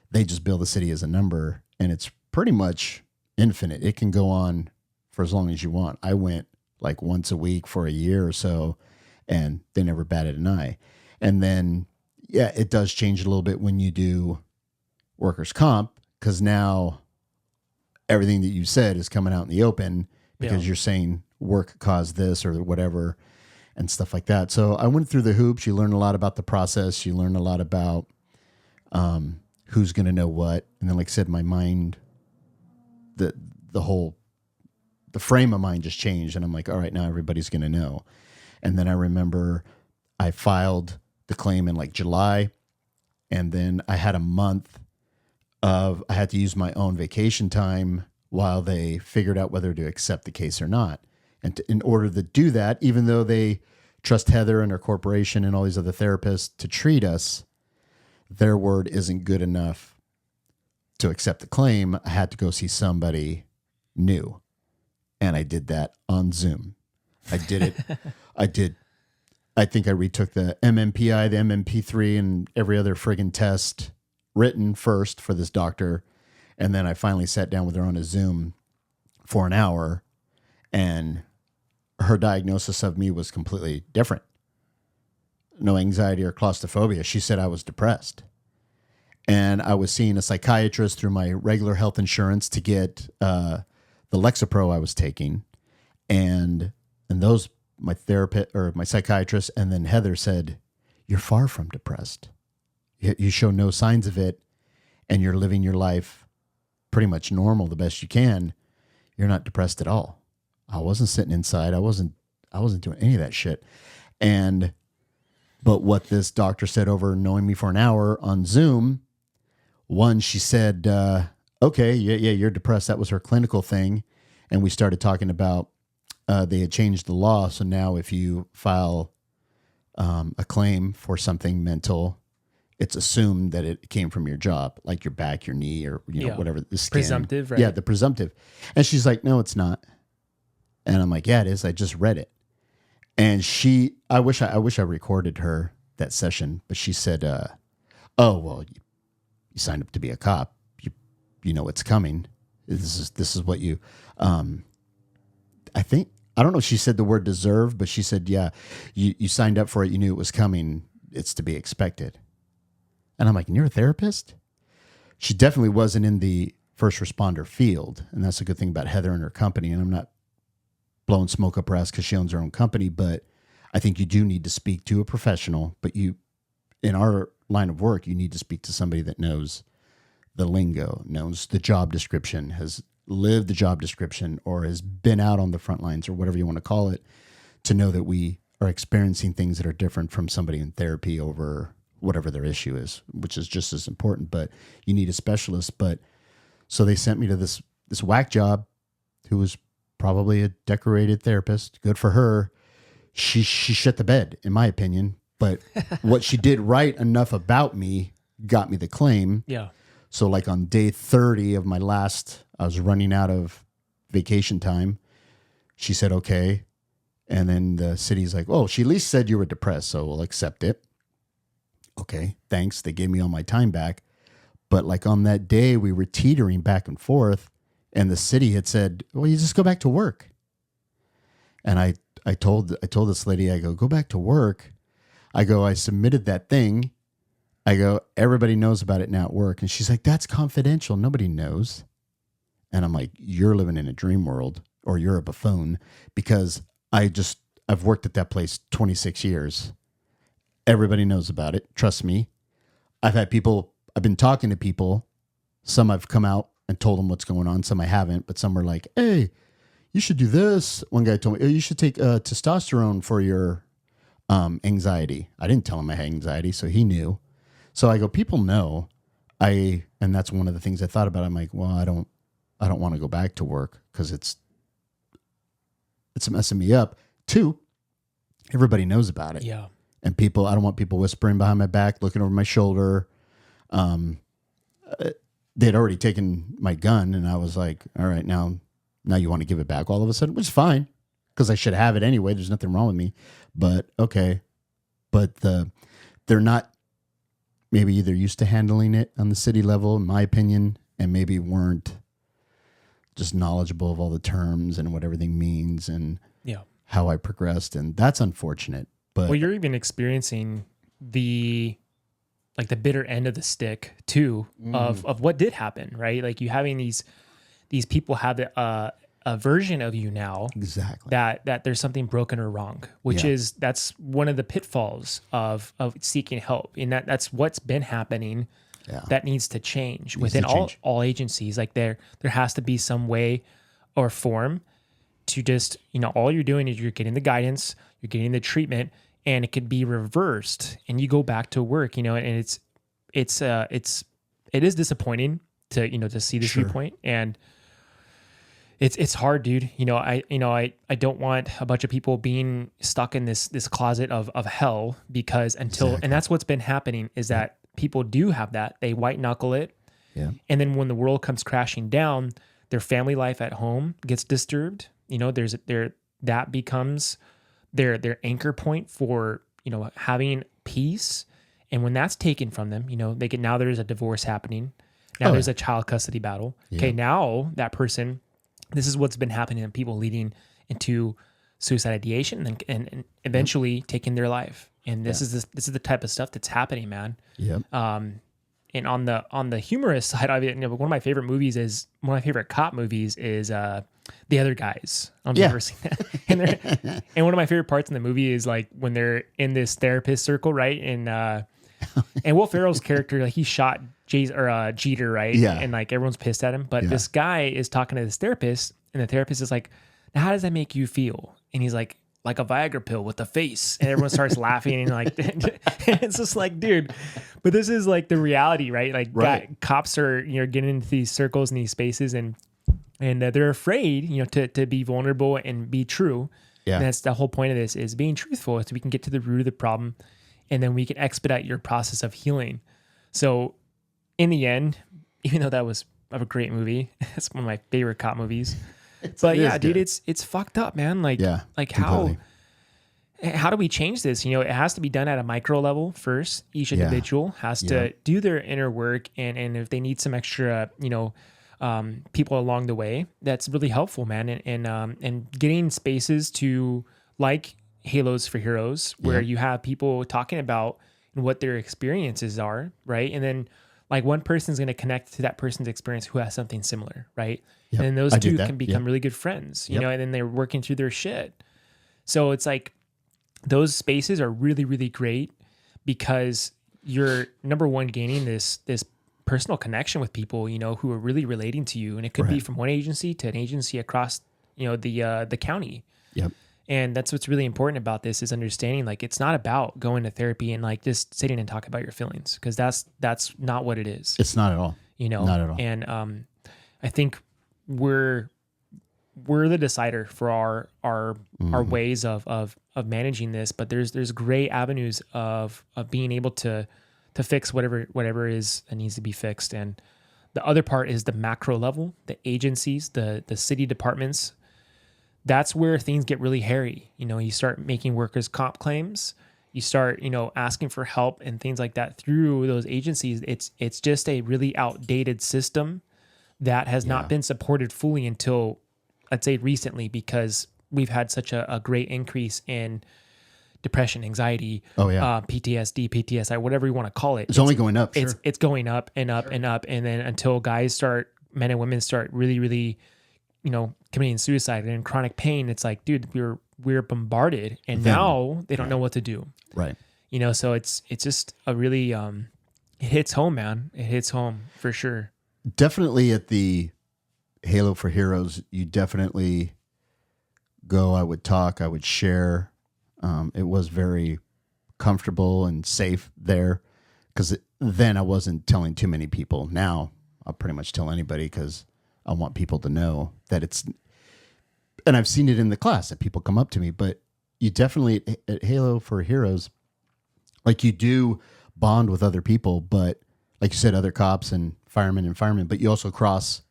they just bill the city as a number, and it's pretty much infinite. It can go on for as long as you want. I went like once a week for a year or so, and they never batted an eye. And then, it does change a little bit when you do workers' comp, because now everything that you said is coming out in the open, because you're saying work caused this or whatever and stuff like that. So I went through the hoops. You learn a lot about the process. You learn a lot about who's going to know what. And then, like I said, my mind, the frame of mind just changed. And I'm like, all right, now everybody's going to know. And then I remember I filed the claim in like July. And then I had a month I had to use my own vacation time while they figured out whether to accept the case or not. And in order to do that, even though they trust Heather and her corporation and all these other therapists to treat us, their word isn't good enough to accept the claim. I had to go see somebody new. And I did that on Zoom. I did it. I think I retook the MMPI, the MMP3, and every other friggin' test written first for this doctor. And then I finally sat down with her on a Zoom for an hour, and her diagnosis of me was completely different. No anxiety or claustrophobia. She said I was depressed. And I was seeing a psychiatrist through my regular health insurance to get the Lexapro I was taking. And those, my therapist or my psychiatrist, and then Heather said, "You're far from depressed. You show no signs of it, and you're living your life pretty much normal the best you can. You're not depressed at all." I wasn't sitting inside. I wasn't doing any of that shit. But what this doctor said over knowing me for an hour on Zoom, one, she said, okay, yeah, you're depressed. That was her clinical thing. And we started talking about, they had changed the law. So now if you file a claim for something mental, it's assumed that it came from your job, like your back, your knee, or whatever. The skin. Presumptive, right? Yeah, the presumptive. And she's like, "No, it's not." And I'm like, "Yeah, it is. I just read it." And I wish I recorded her that session, but she said, "Oh well, you signed up to be a cop. You know what's coming. This is what you." I think I don't know if she said the word deserve, but she said, "Yeah, you signed up for it. You knew it was coming. It's to be expected." And I'm like, "And you're a therapist?" She definitely wasn't in the first responder field, and that's a good thing about Heather and her company. And I'm not blowing smoke up her ass because she owns her own company, but I think you do need to speak to a professional. But in our line of work, you need to speak to somebody that knows the lingo, knows the job description, has lived the job description, or has been out on the front lines, or whatever you want to call it, to know that we are experiencing things that are different from somebody in therapy over whatever their issue is, which is just as important. But you need a specialist. But so they sent me to this whack job, who was probably a decorated therapist. Good for her. She shit the bed, in my opinion. But what she did right enough about me got me the claim. Yeah. So like on day 30 of my last, I was running out of vacation time. She said, okay. And then the city's like, oh, she at least said you were depressed, so we'll accept it. Okay, thanks. They gave me all my time back. But like on that day, we were teetering back and forth, and the city had said, well, you just go back to work. And I told this lady, I go back to work. I submitted that thing. I go, everybody knows about it now at work. And she's like, that's confidential. Nobody knows. And I'm like, you're living in a dream world, or you're a buffoon, because I've worked at that place 26 years. Everybody knows about it. Trust me. I've been talking to people. Some I've come out and told them what's going on. Some I haven't, but some are like, hey, you should do this. One guy told me, oh, you should take testosterone for your anxiety. I didn't tell him I had anxiety, so he knew. So I go, people know. And that's one of the things I thought about. I'm like, well, I don't want to go back to work because it's messing me up. 2, everybody knows about it. Yeah. And I don't want people whispering behind my back, looking over my shoulder. They'd already taken my gun, and I was like, all right, now you want to give it back all of a sudden, which is fine because I should have it anyway. There's nothing wrong with me, but okay. But they're not maybe either used to handling it on the city level, in my opinion, and maybe weren't just knowledgeable of all the terms and what everything means and how I progressed. And that's unfortunate. But well, you're even experiencing the bitter end of the stick too, of what did happen, right? Like you having these people have a version of you now, exactly, that there's something broken or wrong, which that's one of the pitfalls of seeking help, and that's what's been happening. That needs to change within all agencies. Like there has to be some way or form to just, all you're doing is you're getting the guidance, you're getting the treatment, and it could be reversed and you go back to work, and it is disappointing to see this viewpoint, and it's hard, dude. I don't want a bunch of people being stuck in this closet of hell, because and that's what's been happening is that people do have that. They white knuckle it. Yeah. And then when the world comes crashing down, their family life at home gets disturbed. That becomes their anchor point for, having peace. And when that's taken from them, now there's a divorce happening. Now there's a child custody battle. Yeah. Okay. Now that person, this is what's been happening, and people leading into suicide ideation and eventually taking their life. And this is the type of stuff that's happening, man. Yep. And on the humorous side of it, one of my favorite cop movies is The Other Guys. I've never seen that. And one of my favorite parts in the movie is like when they're in this therapist circle, right? And Will Ferrell's character, like he shot Jeter, right? Yeah. And like everyone's pissed at him, but this guy is talking to this therapist, and the therapist is like, "Now, how does that make you feel?" And he's like a Viagra pill with a face, and everyone starts laughing, and like it's just like, dude, but this is like the reality, right? Like cops are getting into these circles and these spaces, and they're afraid to be vulnerable and be true. And that's the whole point of this, is being truthful, so we can get to the root of the problem, and then we can expedite your process of healing. So in the end, even though that was a great movie, it's one of my favorite cop movies. But yeah, dude, it's fucked up, man. Like completely. how do we change this? It has to be done at a micro level first. Each Yeah. individual has Yeah. to do their inner work, and if they need some extra, people along the way, that's really helpful, man. And getting spaces to like Halos for Heroes, where Yep. you have people talking about what their experiences are, right? And then like one person's going to connect to that person's experience who has something similar, right? And Yep. then those I did two that. can become Yep. really good friends, Yep. and then they're working through their shit. So it's like those spaces are really, really great because you're number one gaining this personal connection with people, who are really relating to you. And it could be Right. from one agency to an agency across, the county. Yep. And that's what's really important about this is understanding like it's not about going to therapy and like just sitting and talking about your feelings, because that's not what it is, It's not at all. Not at all. And I think we're the decider for our ways of managing this, but there's great avenues of being able to fix whatever is that needs to be fixed. And the other part is the macro level, the agencies, the city departments. That's where things get really hairy. You start making workers' comp claims. You start, asking for help and things like that through those agencies. It's just a really outdated system that has not been supported fully until, I'd say, recently, because we've had such a great increase in depression, anxiety, Oh, yeah. PTSD, PTSI, whatever you want to call it. It's only going up. Sure. It's going up and up and up, and then until men and women start really, really, committing suicide and in chronic pain. It's like, dude, we're bombarded, and now they don't know what to do. Right. So it's just a really it hits home, man. It hits home for sure. Definitely at the Halo for Heroes, you definitely go. I would talk. I would share. It was very comfortable and safe there because then I wasn't telling too many people. Now I'll pretty much tell anybody because I want people to know that it's, and I've seen it in the class that people come up to me, but you definitely at Halo for Heroes, like you do bond with other people, but like you said, other cops and firemen, but you also cross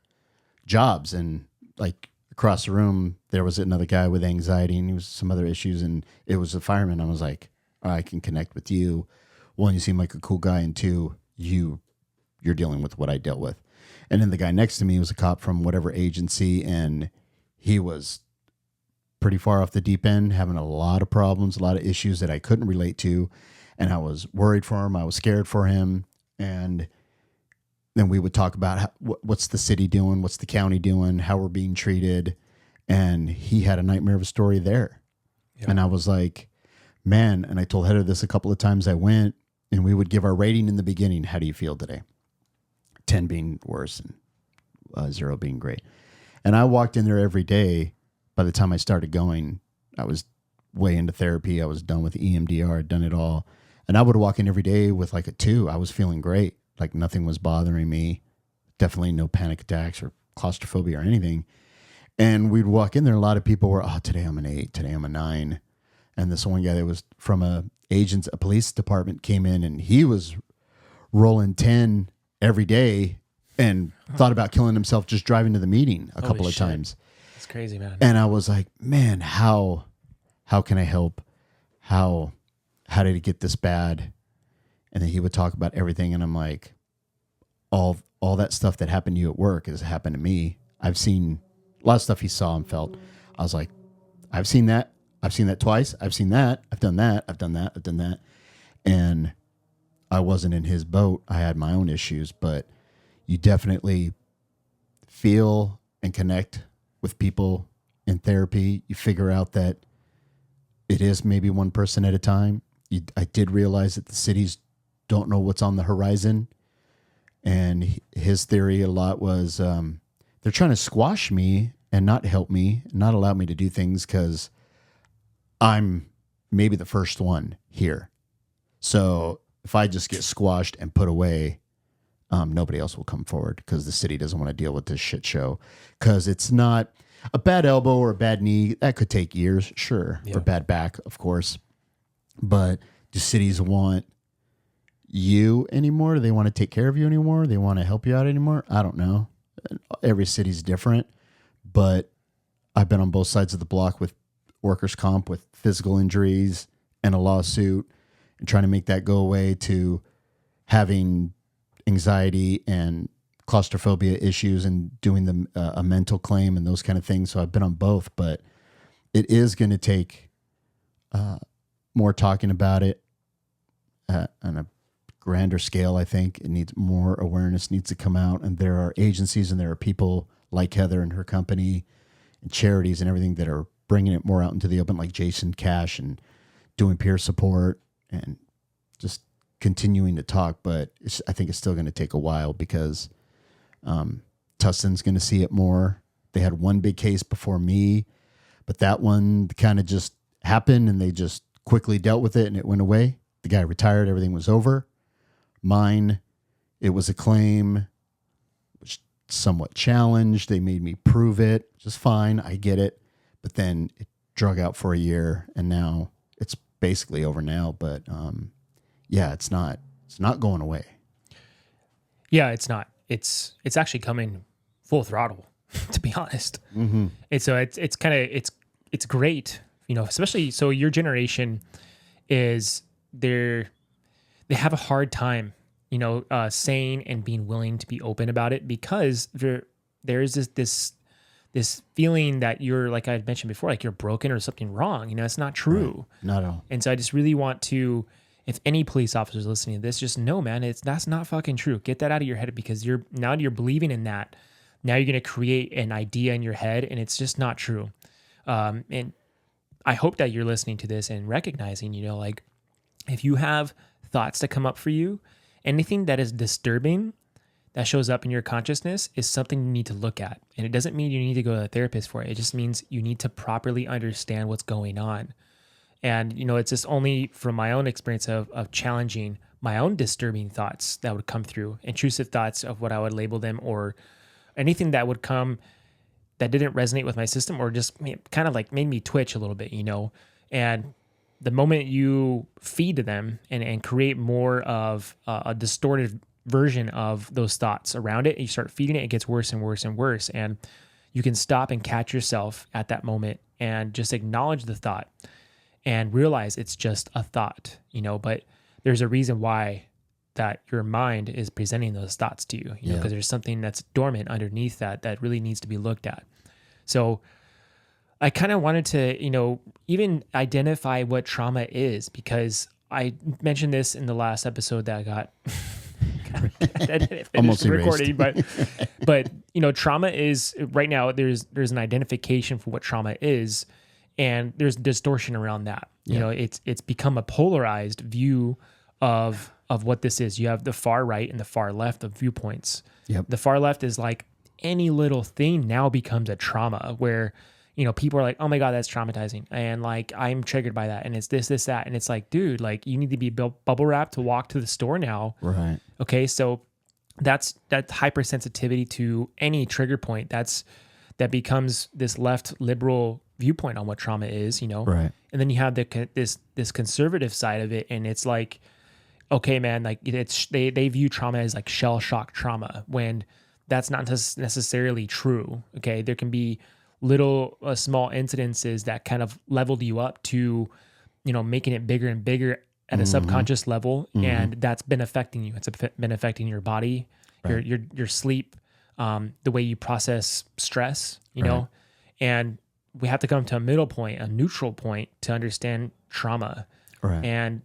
jobs. And like across the room, there was another guy with anxiety and he was some other issues, and it was a fireman. I was like, oh, I can connect with you. One, you seem like a cool guy, and two, you're dealing with what I dealt with. And then the guy next to me was a cop from whatever agency, and he was pretty far off the deep end, having a lot of problems, a lot of issues that I couldn't relate to. And I was worried for him. I was scared for him. And then we would talk about what's the city doing, what's the county doing, how we're being treated. And he had a nightmare of a story there. Yeah. And I was like, man, and I told Heather this a couple of times I went, and we would give our rating in the beginning. How do you feel today? 10 being worse and 0 being great. And I walked in there every day. By the time I started going, I was way into therapy. I was done with EMDR. I'd done it all. And I would walk in every day with like a 2. I was feeling great. Like nothing was bothering me. Definitely no panic attacks or claustrophobia or anything. And we'd walk in there. A lot of people were, oh, today I'm an 8. Today I'm a 9. And this one guy that was from a police department came in, and he was rolling 10 every day and thought about killing himself just driving to the meeting a couple of times. That's crazy, man. And I was like, man, how can I help? How did it get this bad? And then he would talk about everything. And I'm like, all that stuff that happened to you at work has happened to me. I've seen a lot of stuff he saw and felt. I was like, I've seen that. I've seen that twice. I've seen that. I've done that. I've done that. I've done that. And I wasn't in his boat. I had my own issues, but you definitely feel and connect with people in therapy. You figure out that it is maybe one person at a time. I did realize that the cities don't know what's on the horizon. And his theory a lot was they're trying to squash me and not help me, not allow me to do things because I'm maybe the first one here. So if I just get squashed and put away, nobody else will come forward because the city doesn't want to deal with this shit show. Because it's not a bad elbow or a bad knee. That could take years, sure. Yeah. Or bad back, of course. But do cities want you anymore? Do they want to take care of you anymore? Do they want to help you out anymore? I don't know. Every city's different. But I've been on both sides of the block with workers' comp with physical injuries and a lawsuit and trying to make that go away to having anxiety and claustrophobia issues and doing a mental claim and those kind of things. So I've been on both, but it is going to take more talking about it on a grander scale. I think it needs more awareness needs to come out, and there are agencies and there are people like Heather and her company and charities and everything that are bringing it more out into the open, like Jason Cash, and doing peer support and just continuing to talk. But I think it's still going to take a while because Tustin's going to see it more. They had one big case before me, but that one kind of just happened and they just quickly dealt with it and it went away. The guy retired. Everything was over. Mine, it was a claim, which somewhat challenged. They made me prove it. Just fine. I get it. But then it drug out for a year and now it's basically over now. But yeah, it's not going away. Yeah, it's not. It's actually coming full throttle, to be honest. Mm-hmm. And so it's kind of it's great, you know, especially so your generation is they have a hard time, you know, saying and being willing to be open about it because there's this feeling that you're, like I had mentioned before, like you're broken or something wrong. You know, it's not true. Right. Not at all. And so I just really want to, if any police officers listening to this, just know, man, that's not fucking true. Get that out of your head because you're believing in that. Now you're going to create an idea in your head and it's just not true. And I hope that you're listening to this and recognizing, you know, like if you have thoughts that come up for you, anything that is disturbing that shows up in your consciousness is something you need to look at. And it doesn't mean you need to go to a therapist for it. It just means you need to properly understand what's going on. And, you know, it's just only from my own experience of challenging my own disturbing thoughts that would come through, intrusive thoughts of what I would label them, or anything that would come that didn't resonate with my system or just kind of like made me twitch a little bit, you know. And the moment you feed to them and create more of a distorted version of those thoughts around it, and you start feeding it, it gets worse and worse and worse. And you can stop and catch yourself at that moment and just acknowledge the thought and realize it's just a thought, you know, but there's a reason why that your mind is presenting those thoughts to you, you know, because there's something that's dormant underneath that really needs to be looked at. So I kind of wanted to, you know, even identify what trauma is, because I mentioned this in the last episode that I got almost recording, but you know, trauma is right now there's an identification for what trauma is, and there's distortion around that. You know, it's become a polarized view of what this is. You have the far right and the far left of viewpoints. Yep. The far left is like any little thing now becomes a trauma, where, you know, people are like, oh my God, that's traumatizing. And like, I'm triggered by that. And it's this, that. And it's like, dude, like you need to be bubble wrapped to walk to the store now. Right. Okay. So that's hypersensitivity to any trigger point. That becomes this left liberal viewpoint on what trauma is, you know? Right. And then you have this conservative side of it. And it's like, okay, man, like they view trauma as like shell shock trauma, when that's not necessarily true. Okay. There can be little small incidences that kind of leveled you up to, you know, making it bigger and bigger at a subconscious level. And that's been affecting you. It's been affecting your body, right, your sleep, the way you process stress, you know, and we have to come to a middle point, a neutral point to understand trauma. Right. And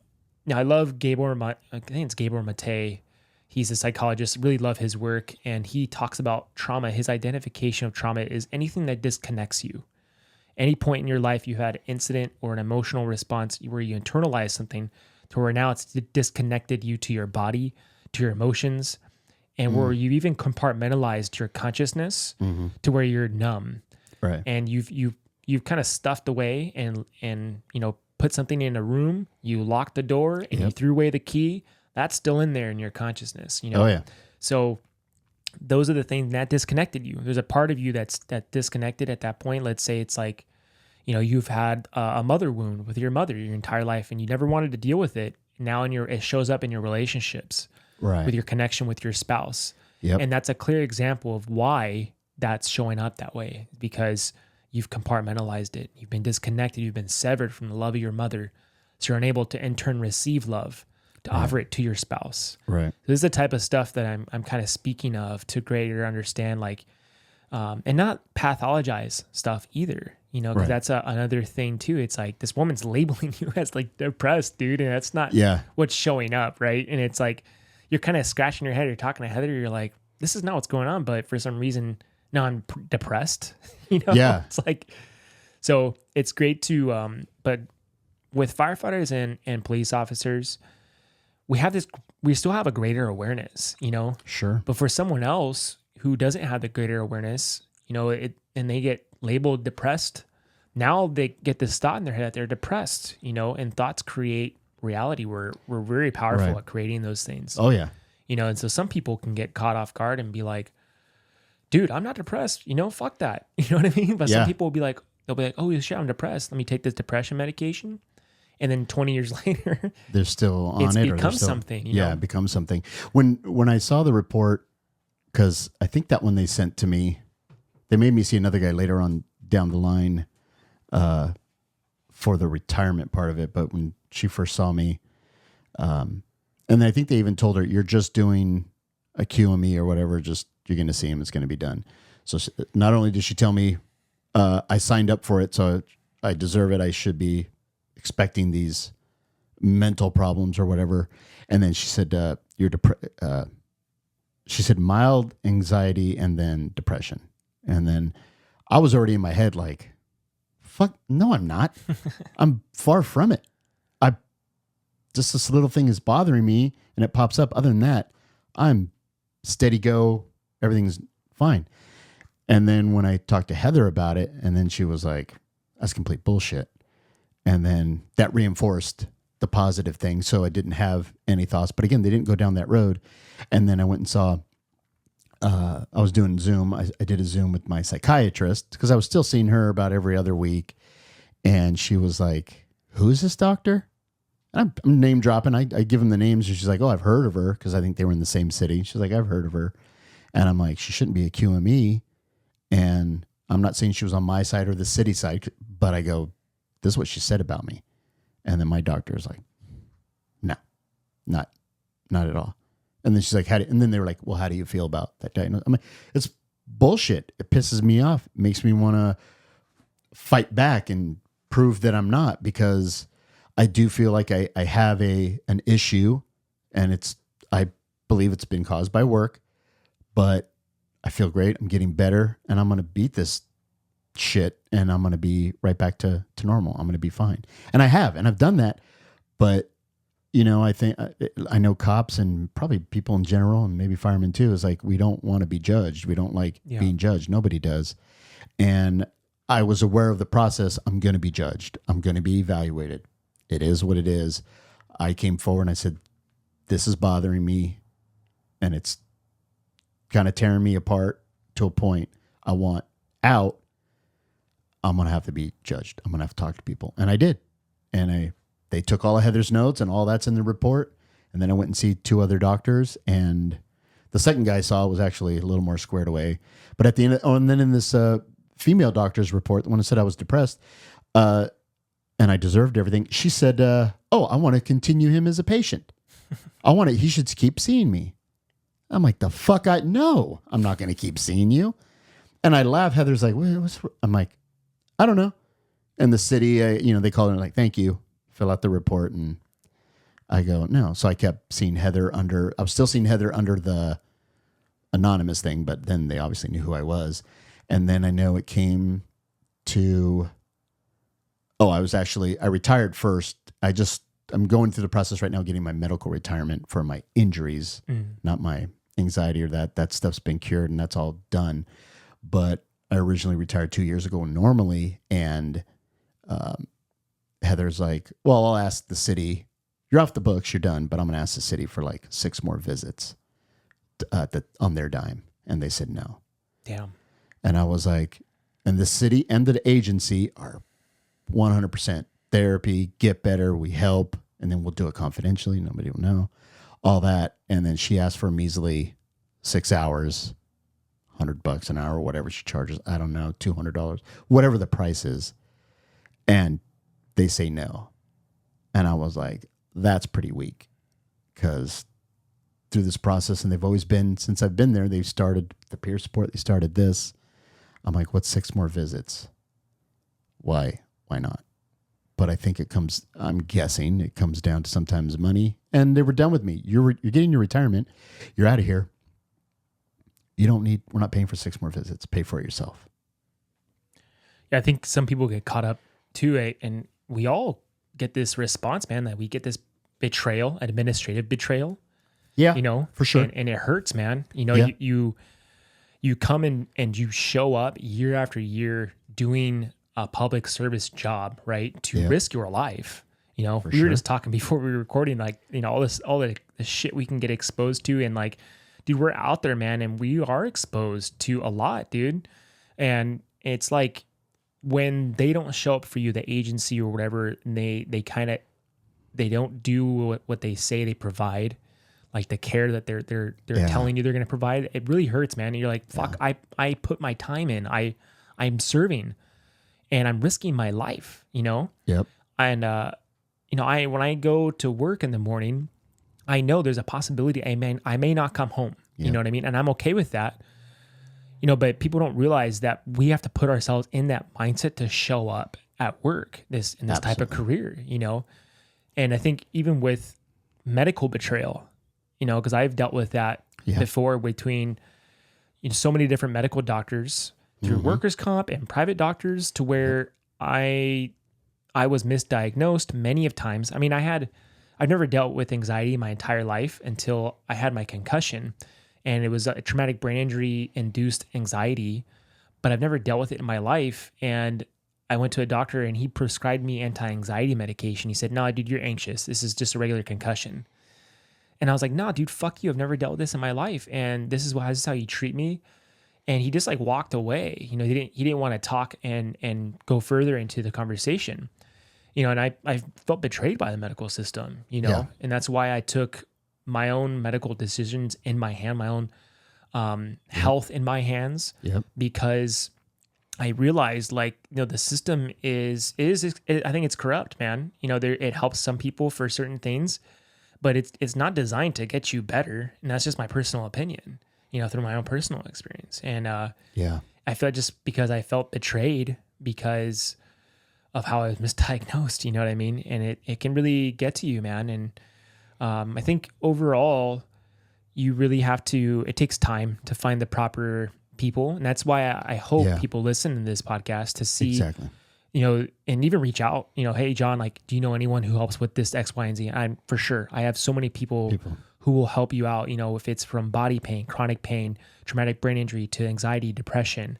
now I love Gerber, I think it's Gerber Mate. He's a psychologist, really love his work. And he talks about trauma. His identification of trauma is anything that disconnects you. Any point in your life you had an incident or an emotional response where you internalize something to where now it's disconnected you to your body, to your emotions, and where you even compartmentalized your consciousness to where you're numb. Right. And you've kind of stuffed away and you know, put something in a room, you locked the door and you threw away the key. That's still in there in your consciousness, you know? Oh yeah. So those are the things that disconnected you. There's a part of you that disconnected at that point. Let's say it's like, you know, you've had a mother wound with your mother your entire life and you never wanted to deal with it. Now it shows up in your relationships, right, with your connection with your spouse. Yep. And that's a clear example of why that's showing up that way, because you've compartmentalized it. You've been disconnected. You've been severed from the love of your mother. So you're unable to in turn receive love, to offer it to your spouse. Right. So this is the type of stuff that I'm kind of speaking of to greater understand, like, and not pathologize stuff either, you know, because that's another thing too. It's like this woman's labeling you as like depressed, dude, and that's not what's showing up, right? And it's like you're kind of scratching your head. You're talking to Heather. You're like, this is not what's going on, but for some reason now I'm depressed. You know, it's like, so it's great to, but with firefighters and police officers, we still have a greater awareness, you know. Sure. But for someone else who doesn't have the greater awareness, you know, and they get labeled depressed, now they get this thought in their head that they're depressed, you know, and thoughts create reality. We're very powerful at creating those things. Oh yeah. You know, and so some people can get caught off guard and be like, dude, I'm not depressed, you know, fuck that. You know what I mean? But some people will be like, they'll be like, oh shit, I'm depressed. Let me take this depression medication. And then 20 years later, they're still on it. It becomes something. You know? It becomes something. When I saw the report, because I think that one they sent to me, they made me see another guy later on down the line for the retirement part of it. But when she first saw me, and I think they even told her, you're just doing a QME or whatever, just you're going to see him, it's going to be done. So not only did she tell me I signed up for it, so I deserve it, I should be expecting these mental problems or whatever. And then she said, she said mild anxiety and then depression. And then I was already in my head like, fuck, no, I'm not. I'm far from it. Just this little thing is bothering me and it pops up. Other than that, I'm steady go. Everything's fine. And then when I talked to Heather about it, and then she was like, that's complete bullshit. And then that reinforced the positive thing. So I didn't have any thoughts. But again, they didn't go down that road. And then I went and saw, I was doing Zoom. I did a Zoom with my psychiatrist because I was still seeing her about every other week. And she was like, who's this doctor? And I'm name dropping. I give him the names. And she's like, oh, I've heard of her because I think they were in the same city. She's like, I've heard of her. And I'm like, she shouldn't be a QME. And I'm not saying she was on my side or the city side, but I go, this is what she said about me. And then my doctor is like, no, not at all. And then she's like, and then they were like, well, how do you feel about that diagnosis? I mean, it's bullshit. It pisses me off. It makes me want to fight back and prove that I'm not, because I do feel like I have an issue, and I believe it's been caused by work, but I feel great. I'm getting better, and I'm going to beat this shit, and I'm going to be right back to normal. I'm going to be fine. And I've done that. But, you know, I know cops and probably people in general, and maybe firemen too, is like, we don't want to be judged. We don't like being judged. Nobody does. And I was aware of the process. I'm going to be judged. I'm going to be evaluated. It is what it is. I came forward and I said, this is bothering me, and it's kind of tearing me apart to a point. I want out. I'm going to have to be judged. I'm going to have to talk to people. And I did. And they took all of Heather's notes, and all that's in the report. And then I went and see 2 other doctors. And the second guy I saw was actually a little more squared away. But at the end, and then in this female doctor's report, the one that said I was depressed, and I deserved everything, she said, oh, I want to continue him as a patient. He should keep seeing me. I'm like, the fuck? No, I'm not going to keep seeing you. And I laugh. Heather's like, I'm like, I don't know. And the city, they called her like, thank you. Fill out the report. And I go, no. So I kept seeing Heather I was still seeing Heather under the anonymous thing, but then they obviously knew who I was. And then I know it came to, I retired first. I'm going through the process right now, getting my medical retirement for my injuries, not my anxiety or that stuff's been cured and that's all done. But I originally retired 2 years ago normally. And Heather's like, well, I'll ask the city, you're off the books, you're done, but I'm going to ask the city for like 6 more visits on their dime. And they said no. Damn. And I was like, and the city and the agency are 100% therapy, get better, we help, and then we'll do it confidentially, nobody will know, all that. And then she asked for a measly 6 hours, $100 an hour or whatever she charges. I don't know, $200, whatever the price is. And they say no. And I was like, that's pretty weak, because through this process, and they've always been, since I've been there, they've started the peer support. They started this. I'm like, what's 6 more visits? Why not? But I think I'm guessing it comes down to sometimes money. And they were done with me. You're getting your retirement. You're out of here. We're not paying for 6 more visits. Pay for it yourself. Yeah, I think some people get caught up too, and we all get this response, man, that we get this betrayal, administrative betrayal. Yeah, for sure. And it hurts, man. Yeah. You come in and you show up year after year doing a public service job, right? To risk your life. We were just talking before we were recording, like, all the shit we can get exposed to. And like, dude, we're out there, man. And we are exposed to a lot, dude. And it's like, when they don't show up for you, the agency or whatever, and they don't do what they say they provide, like the care that they're telling you they're going to provide, it really hurts, man. And you're like, fuck, I put my time in, I'm serving, and I'm risking my life, Yep. And when I go to work in the morning, I know there's a possibility I may not come home. Yep. You know what I mean? And I'm okay with that. But people don't realize that we have to put ourselves in that mindset to show up at work in this type of career, And I think even with medical betrayal, because I've dealt with that before between so many different medical doctors through workers' comp and private doctors, to where I was misdiagnosed many of times. I mean, I've never dealt with anxiety my entire life until I had my concussion. And it was a traumatic brain injury induced anxiety, but I've never dealt with it in my life. And I went to a doctor and he prescribed me anti-anxiety medication. He said, "No, dude, you're anxious. This is just a regular concussion." And I was like, "No, dude, fuck you. I've never dealt with this in my life. And this is how you treat me." And he just like walked away. He didn't want to talk and go further into the conversation. And I felt betrayed by the medical system, and that's why I took my own medical decisions in my hand, my own health in my hands, because I realized, like, the system is I think it's corrupt, man. It helps some people for certain things, but it's not designed to get you better. And that's just my personal opinion, through my own personal experience. And I feel like just because I felt betrayed because of how I was misdiagnosed, you know what I mean? And it can really get to you, man. And I think overall, you really have to, it takes time to find the proper people. And that's why I hope people listen to this podcast to see, and even reach out, "Hey, John, like, do you know anyone who helps with this X, Y, and Z?" I'm for sure. I have so many people who will help you out, if it's from body pain, chronic pain, traumatic brain injury, to anxiety, depression.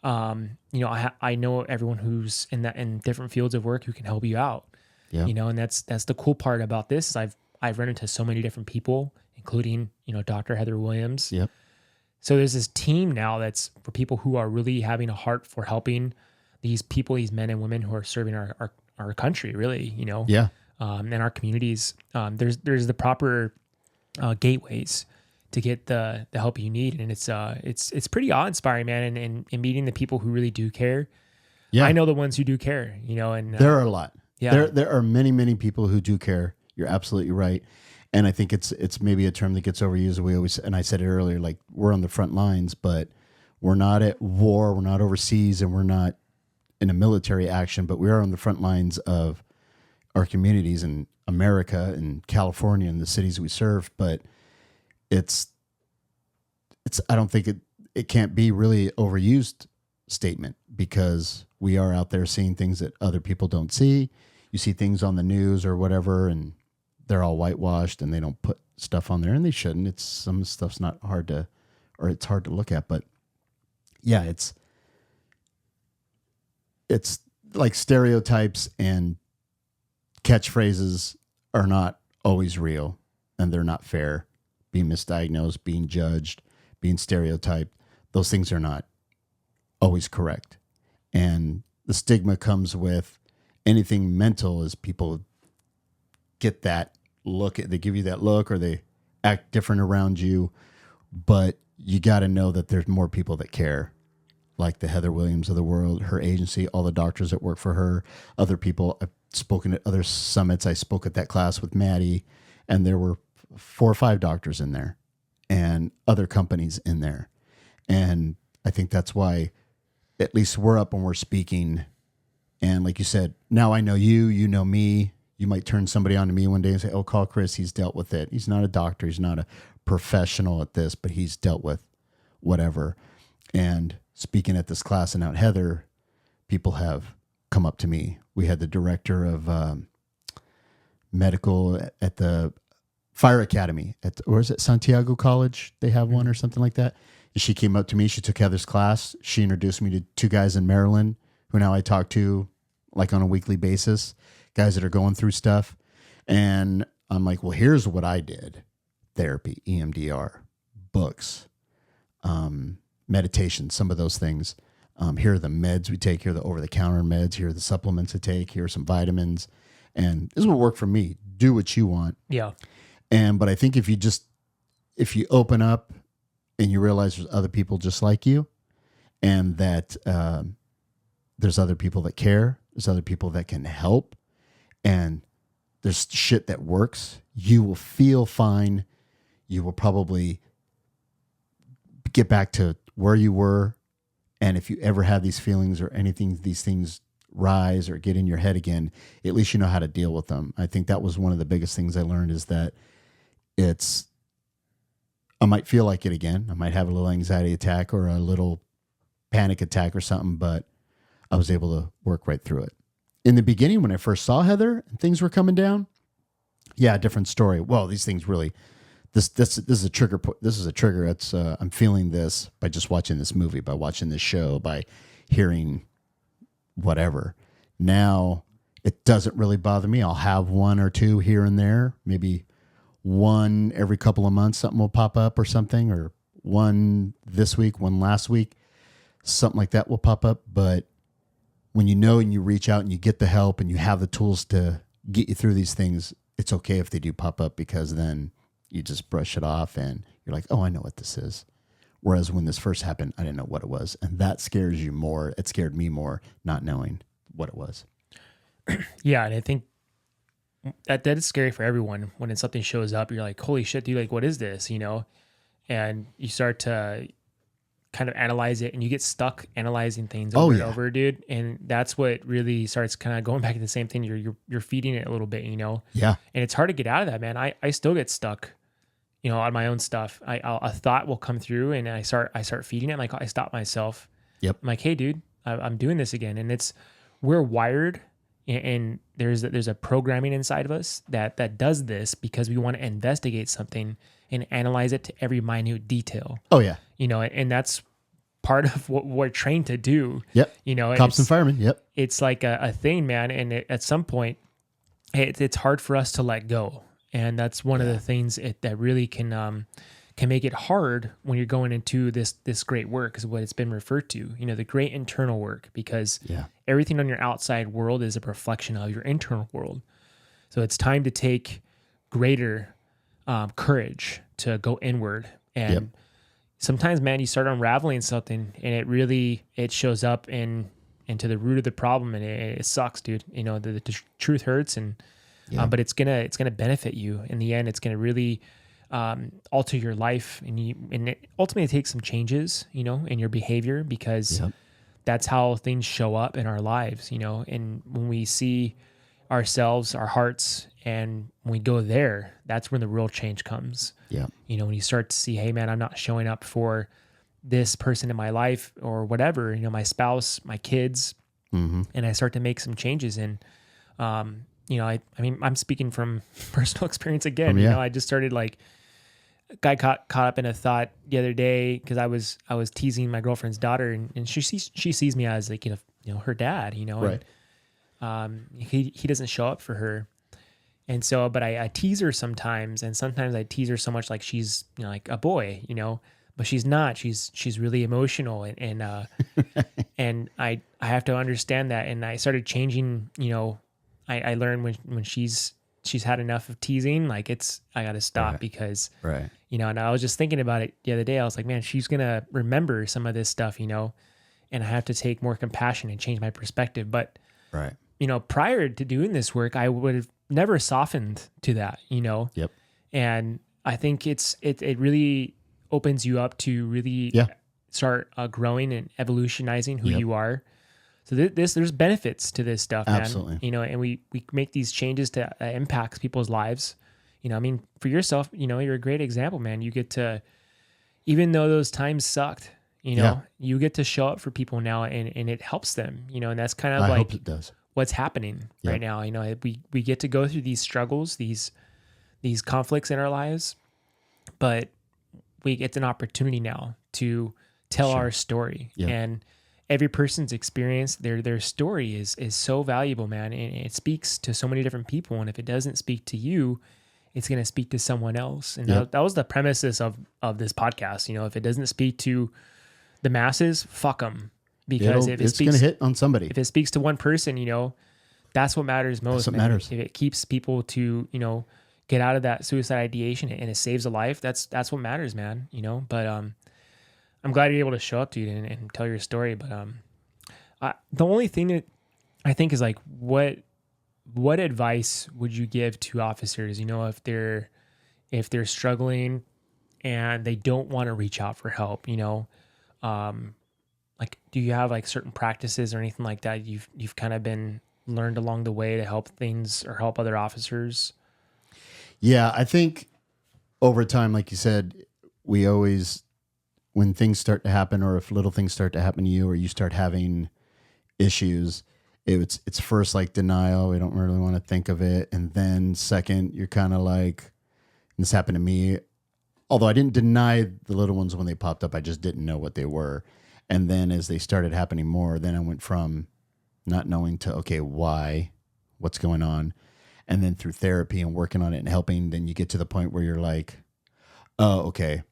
I know everyone who's in different fields of work who can help you out, and that's the cool part about this is I've run into so many different people, including, Dr. Heather Williams. Yep. So there's this team now that's for people who are really having a heart for helping these people, these men and women who are serving our country, really, and our communities. There's the proper gateways to get the help you need. And it's pretty awe-inspiring, man. And meeting the people who really do care. Yeah. I know the ones who do care, and there are a lot. Yeah. There are many, many people who do care. You're absolutely right. And I think it's maybe a term that gets overused. And I said it earlier, like, we're on the front lines, but we're not at war, we're not overseas, and we're not in a military action, but we are on the front lines of our communities in America and California and the cities we serve. But I don't think it can't be really overused statement, because we are out there seeing things that other people don't see. You see things on the news or whatever, and they're all whitewashed and they don't put stuff on there, and they shouldn't. Some stuff's not hard to, or it's hard to look at, but yeah, it's like stereotypes and catchphrases are not always real, and they're not fair. Being misdiagnosed, being judged, being stereotyped, those things are not always correct. And the stigma comes with anything mental, as people get that look, they give you that look, or they act different around you, but you got to know that there's more people that care, like the Heather Williams of the world, her agency, all the doctors that work for her, other people. I've spoken at other summits. I spoke at that class with Maddie, and there were 4 or 5 doctors in there and other companies in there. And I think that's why at least we're up and we're speaking. And like you said, now I know you, you know me. You might turn somebody on to me one day and say, oh, call Chris. He's dealt with it. He's not a doctor. He's not a professional at this, but he's dealt with whatever. And speaking at this class and out Heather, people have come up to me. We had the director of medical at the fire academy or is it Santiago College? They have one or something like that. And she came up to me. She took Heather's class. She introduced me to 2 guys in Maryland who now I talk to like on a weekly basis, guys that are going through stuff. And I'm like, well, here's what I did. Therapy, EMDR, books, meditation, some of those things. Here are the meds we take. Here are the over-the-counter meds. Here are the supplements to take. Here are some vitamins. And this will work for me. Do what you want. Yeah. But I think if you open up and you realize there's other people just like you, and that there's other people that care, there's other people that can help, and there's shit that works, you will feel fine. You will probably get back to where you were. And if you ever have these feelings or anything, these things rise or get in your head again, at least you know how to deal with them. I think that was one of the biggest things I learned is that I might feel like it again. I might have a little anxiety attack or a little panic attack or something, but I was able to work right through it. In the beginning, when I first saw Heather and things were coming down, yeah, different story. Well, these things really, this is a trigger. This is a trigger. It's I'm feeling this by just watching this movie, by watching this show, by hearing whatever. Now it doesn't really bother me. I'll have 1 or 2 here and there, maybe 1 every couple of months. Something will pop up or something, or 1 this week, 1 last week, something like that will pop up. But when you know and you reach out and you get the help and you have the tools to get you through these things, it's okay if they do pop up, because then you just brush it off and you're like, oh, I know what this is. Whereas when this first happened, I didn't know what it was. And that scares you more. It scared me more, not knowing what it was. Yeah. And I think that is scary for everyone when something shows up. You're like, holy shit, dude, like, what is this? You know? And you start to kind of analyze it and you get stuck analyzing things over and over, dude. And that's what really starts kind of going back to the same thing. You're feeding it a little bit, you know? Yeah. And it's hard to get out of that, man. I still get stuck, you know, on my own stuff. A thought will come through and I start feeding it. Like I stop myself. Yep. I'm like, hey, dude, I'm doing this again. And we're wired, and there's a programming inside of us that does this because we want to investigate something and analyze it to every minute detail. Oh yeah. You know, and that's part of what we're trained to do. Yep. You know, cops and firemen. Yep. It's like a thing, man. And at some point, it's hard for us to let go. And that's one of the things that really can make it hard when you're going into this great work, is what it's been referred to, you know, the great internal work, because everything on your outside world is a reflection of your internal world. So it's time to take greater courage to go inward. And sometimes, man, you start unraveling something and it shows up into the root of the problem, and it sucks, dude. You know, the truth hurts, and but it's gonna benefit you in the end. It's gonna really alter your life, and it ultimately takes some changes, you know, in your behavior, because that's how things show up in our lives, you know. And when we see ourselves, our hearts, and when we go there, that's when the real change comes. Yeah. You know, when you start to see, hey man, I'm not showing up for this person in my life or whatever, you know, my spouse, my kids, and I start to make some changes. And, you know, I mean, I'm speaking from personal experience again. You know, I just started got caught up in a thought the other day, because I was teasing my girlfriend's daughter, and she sees me as like, you know, her dad, you know, right. And he doesn't show up for her. And so, but I tease her sometimes, and sometimes I tease her so much like she's, you know, like a boy, you know, but she's not. She's really emotional, and and I have to understand that. And I started changing. You know, I learned when she's she's had enough of teasing. Like I got to stop Right. because, Right. and I was just thinking about it the other day. I was like, man, she's going to remember some of this stuff, and I have to take more compassion and change my perspective. But, Right. Prior to doing this work, I would have never softened to that, Yep. and I think it really opens you up to really Yeah. start growing and evolutionizing who Yep. you are. So there's benefits to this stuff, man. Absolutely. And we make these changes to impacts people's lives. I mean, for yourself, you're a great example, man. You get to, even though those times sucked, Yeah. you get to show up for people now, and it helps them, and that's kind of I like hope it does. what's happening Yep. right now. We get to go through these struggles, these conflicts in our lives, but it's an opportunity now to tell Sure. our story. Yep. And every person's experience, their story is so valuable, man. And it speaks to so many different people. And if it doesn't speak to you, it's going to speak to someone else. And Yep. that was the premises of this podcast. If it doesn't speak to the masses, fuck them. Because if it's going to hit on somebody. if it speaks to one person, that's what matters most. That's what man. matters. If it keeps people to, get out of that suicide ideation and it saves a life, that's what matters, man. But I'm glad you're able to show up, dude, and tell your story. But the only thing that I think is like, what advice would you give to officers? If they're struggling and they don't want to reach out for help, like, do you have like certain practices or anything like that you've kind of been learned along the way to help things or help other officers? Yeah, I think over time, like you said, we always, when things start to happen, or if little things start to happen to you, or you start having issues, it's first like denial. We don't really want to think of it. And then second, you're kind of like, and this happened to me, although I didn't deny the little ones when they popped up, I just didn't know what they were. And then as they started happening more, then I went from not knowing to, okay, why, what's going on? And then through therapy and working on it and helping, then you get to the point where you're like, oh, okay,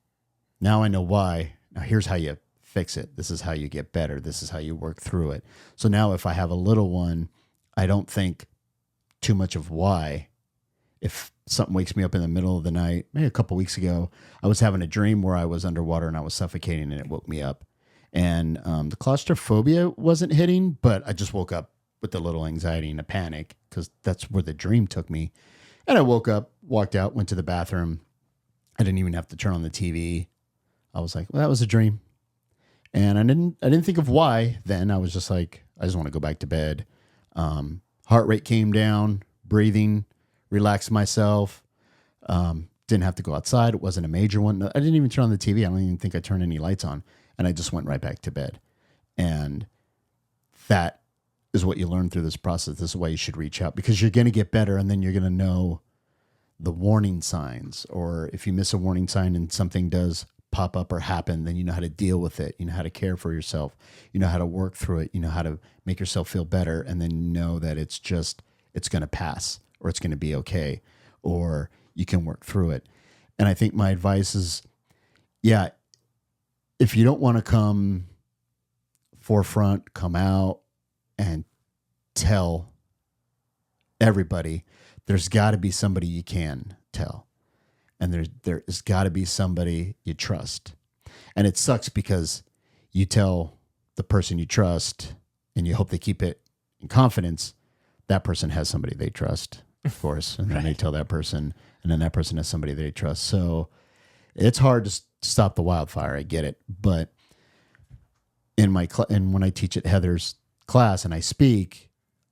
now I know why. Now here's how you fix it. This is how you get better. This is how you work through it. So now if I have a little one, I don't think too much of why. If something wakes me up in the middle of the night, maybe a couple weeks ago, I was having a dream where I was underwater and I was suffocating and it woke me up. And the claustrophobia wasn't hitting, but I just woke up with a little anxiety and a panic because that's where the dream took me. And I woke up, walked out, went to the bathroom. I didn't even have to turn on the TV. I was like, well, that was a dream. And I didn't think of why then. I was just like, I just want to go back to bed. Heart rate came down, breathing, relaxed myself. Didn't have to go outside. It wasn't a major one. I didn't even turn on the TV. I don't even think I turned any lights on. And I just went right back to bed. And that is what you learn through this process. This is why you should reach out, because you're going to get better, and then you're going to know the warning signs. Or if you miss a warning sign and something does pop up or happen, then you know how to deal with it. You know how to care for yourself. You know how to work through it. You know how to make yourself feel better. And then you know that it's going to pass, or it's going to be okay, or you can work through it. And I think my advice is, yeah, if you don't want to come forefront, come out and tell everybody, there's got to be somebody you can tell. And there's got to be somebody you trust. And it sucks because you tell the person you trust and you hope they keep it in confidence. That person has somebody they trust, of course. And then they tell that person, and then that person has somebody they trust. So it's hard to stop the wildfire. I get it. But in my and when I teach at Heather's class and I speak,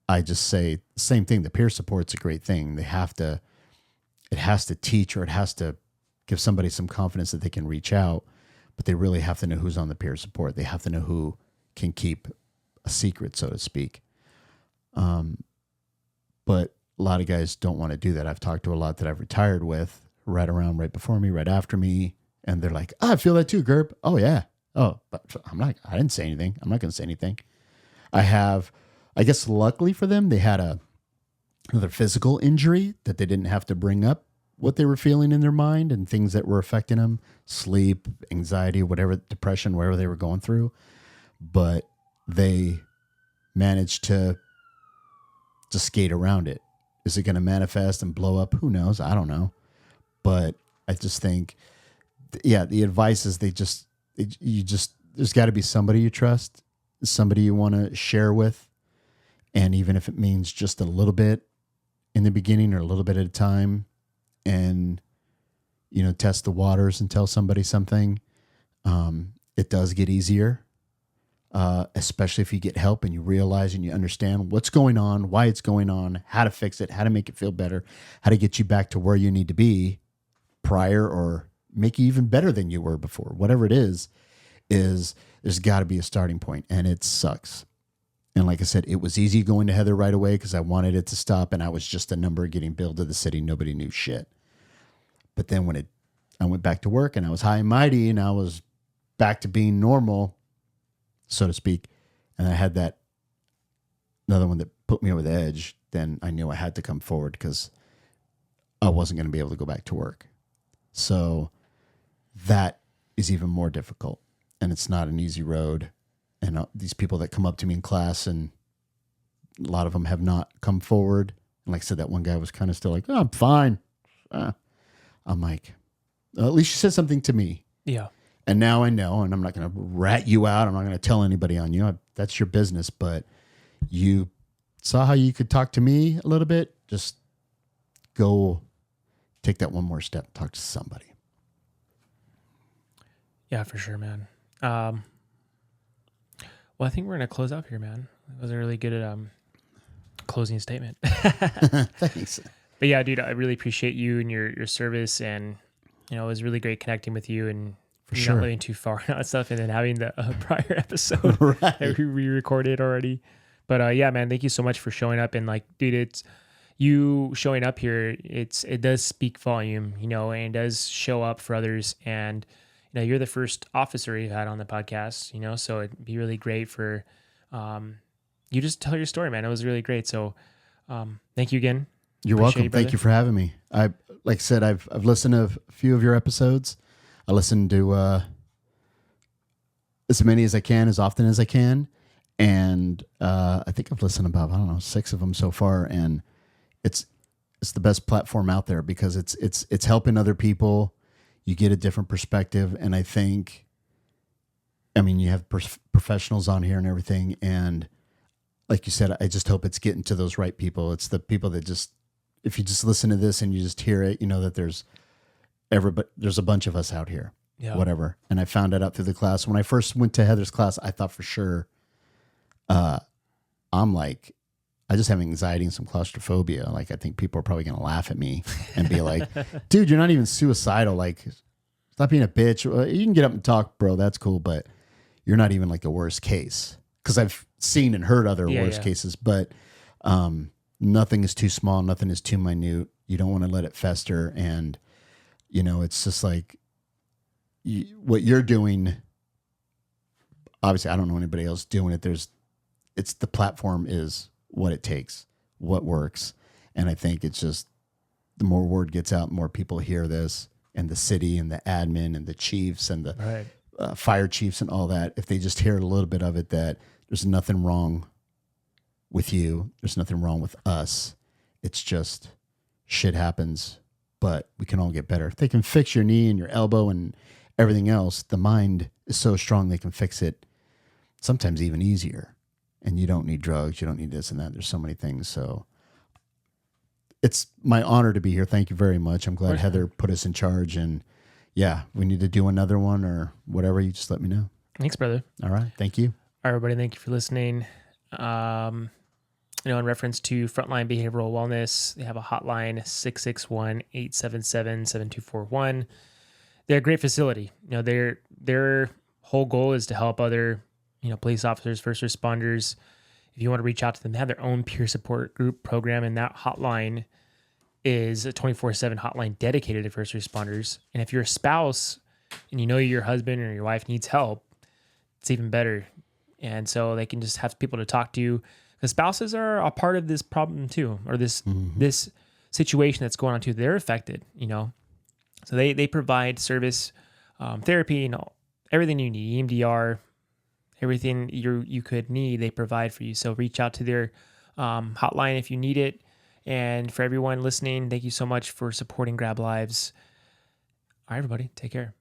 I just say the same thing. The peer support's a great thing. It has to teach, or it has to give somebody some confidence that they can reach out, but they really have to know who's on the peer support. They have to know who can keep a secret, so to speak. But a lot of guys don't want to do that. I've talked to a lot that I've retired with right before me, right after me. And they're like, I feel that too, Gerb. Oh yeah. Oh, but I didn't say anything. I'm not going to say anything. I guess luckily for them, they had another physical injury that they didn't have to bring up what they were feeling in their mind and things that were affecting them, sleep, anxiety, whatever, depression, whatever they were going through. But they managed to skate around it, Is it going to manifest and blow up? Who knows? I don't know. But I just think, yeah, the advice is there's got to be somebody you trust, somebody you want to share with. And even if it means just a little bit in the beginning or a little bit at a time, and, test the waters and tell somebody something, it does get easier. Especially if you get help and you realize and you understand what's going on, why it's going on, how to fix it, how to make it feel better, how to get you back to where you need to be prior, or make you even better than you were before. Whatever it is there's got to be a starting point, and it sucks. And like I said, it was easy going to Heather right away because I wanted it to stop, and I was just a number getting billed to the city. Nobody knew shit. But then when I went back to work and I was high and mighty and I was back to being normal, so to speak, and I had that another one that put me over the edge, then I knew I had to come forward because I wasn't going to be able to go back to work. So that is even more difficult, and it's not an easy road. And these people that come up to me in class, and a lot of them have not come forward. And like I said, that one guy was kind of still like, "Oh, I'm fine." I'm like, well, at least you said something to me. Yeah. And now I know, and I'm not going to rat you out. I'm not going to tell anybody on you. That's your business. But you saw how you could talk to me a little bit. Just go take that one more step. Talk to somebody. Yeah, for sure, man. Well, I think we're going to close up here, man. That was a really good closing statement. Thanks. But yeah, dude, I really appreciate you and your service. And, it was really great connecting with you, and For you're sure. not living too far and stuff, and then having the prior episode Right. that we re-recorded already. But yeah, man, thank you so much for showing up. And like, dude, it's you showing up here. It does speak volume, and it does show up for others. And you're the first officer you've had on the podcast, so it'd be really great for you just tell your story, man. It was really great. So thank you again. You're Appreciate welcome. Thank you for having me. Like I said, I've listened to a few of your episodes. I listen to as many as I can, as often as I can. And I think I've listened to about, 6 of them so far. And it's the best platform out there because it's helping other people. You get a different perspective. And I think, you have professionals on here and everything. And like you said, I just hope it's getting to those right people. It's the people that just, if you just listen to this and you just hear it, that there's a bunch of us out here, whatever. And I found that out through the class. When I first went to Heather's class, I thought for sure, I'm like, I just have anxiety and some claustrophobia. Like, I think people are probably going to laugh at me and be like, dude, you're not even suicidal. Like, stop being a bitch. You can get up and talk, bro. That's cool. But you're not even like a worst case. Cause I've seen and heard other worst cases, but, nothing is too small. Nothing is too minute. You don't want to let it fester. And, it's just like what you're doing. Obviously I don't know anybody else doing it. It's the platform is what it takes, what works. And I think it's just the more word gets out, more people hear this, and the city and the admin and the chiefs and the fire chiefs and all that. If they just hear a little bit of it, that there's nothing wrong with you. There's nothing wrong with us. It's just shit happens, but we can all get better. If they can fix your knee and your elbow and everything else, the mind is so strong they can fix it sometimes even easier. And you don't need drugs. You don't need this and that. There's so many things. So it's my honor to be here. Thank you very much. I'm glad Heather put us in charge. And yeah, we need to do another one or whatever. You just let me know. Thanks, brother. All right. Thank you. All right, everybody. Thank you for listening. In reference to Frontline Behavioral Wellness, they have a hotline, 661-877-7241. They're a great facility. Their whole goal is to help other, police officers, first responders. If you want to reach out to them, they have their own peer support group program, and that hotline is a 24/7 hotline dedicated to first responders. And if you're a spouse and your husband or your wife needs help, it's even better. And so they can just have people to talk to. The spouses are a part of this problem too, or this situation that's going on too. They're affected, So they provide service, therapy, everything you need, EMDR, everything you could need, they provide for you. So reach out to their hotline if you need it. And for everyone listening, thank you so much for supporting Grab Lives. All right, everybody, take care.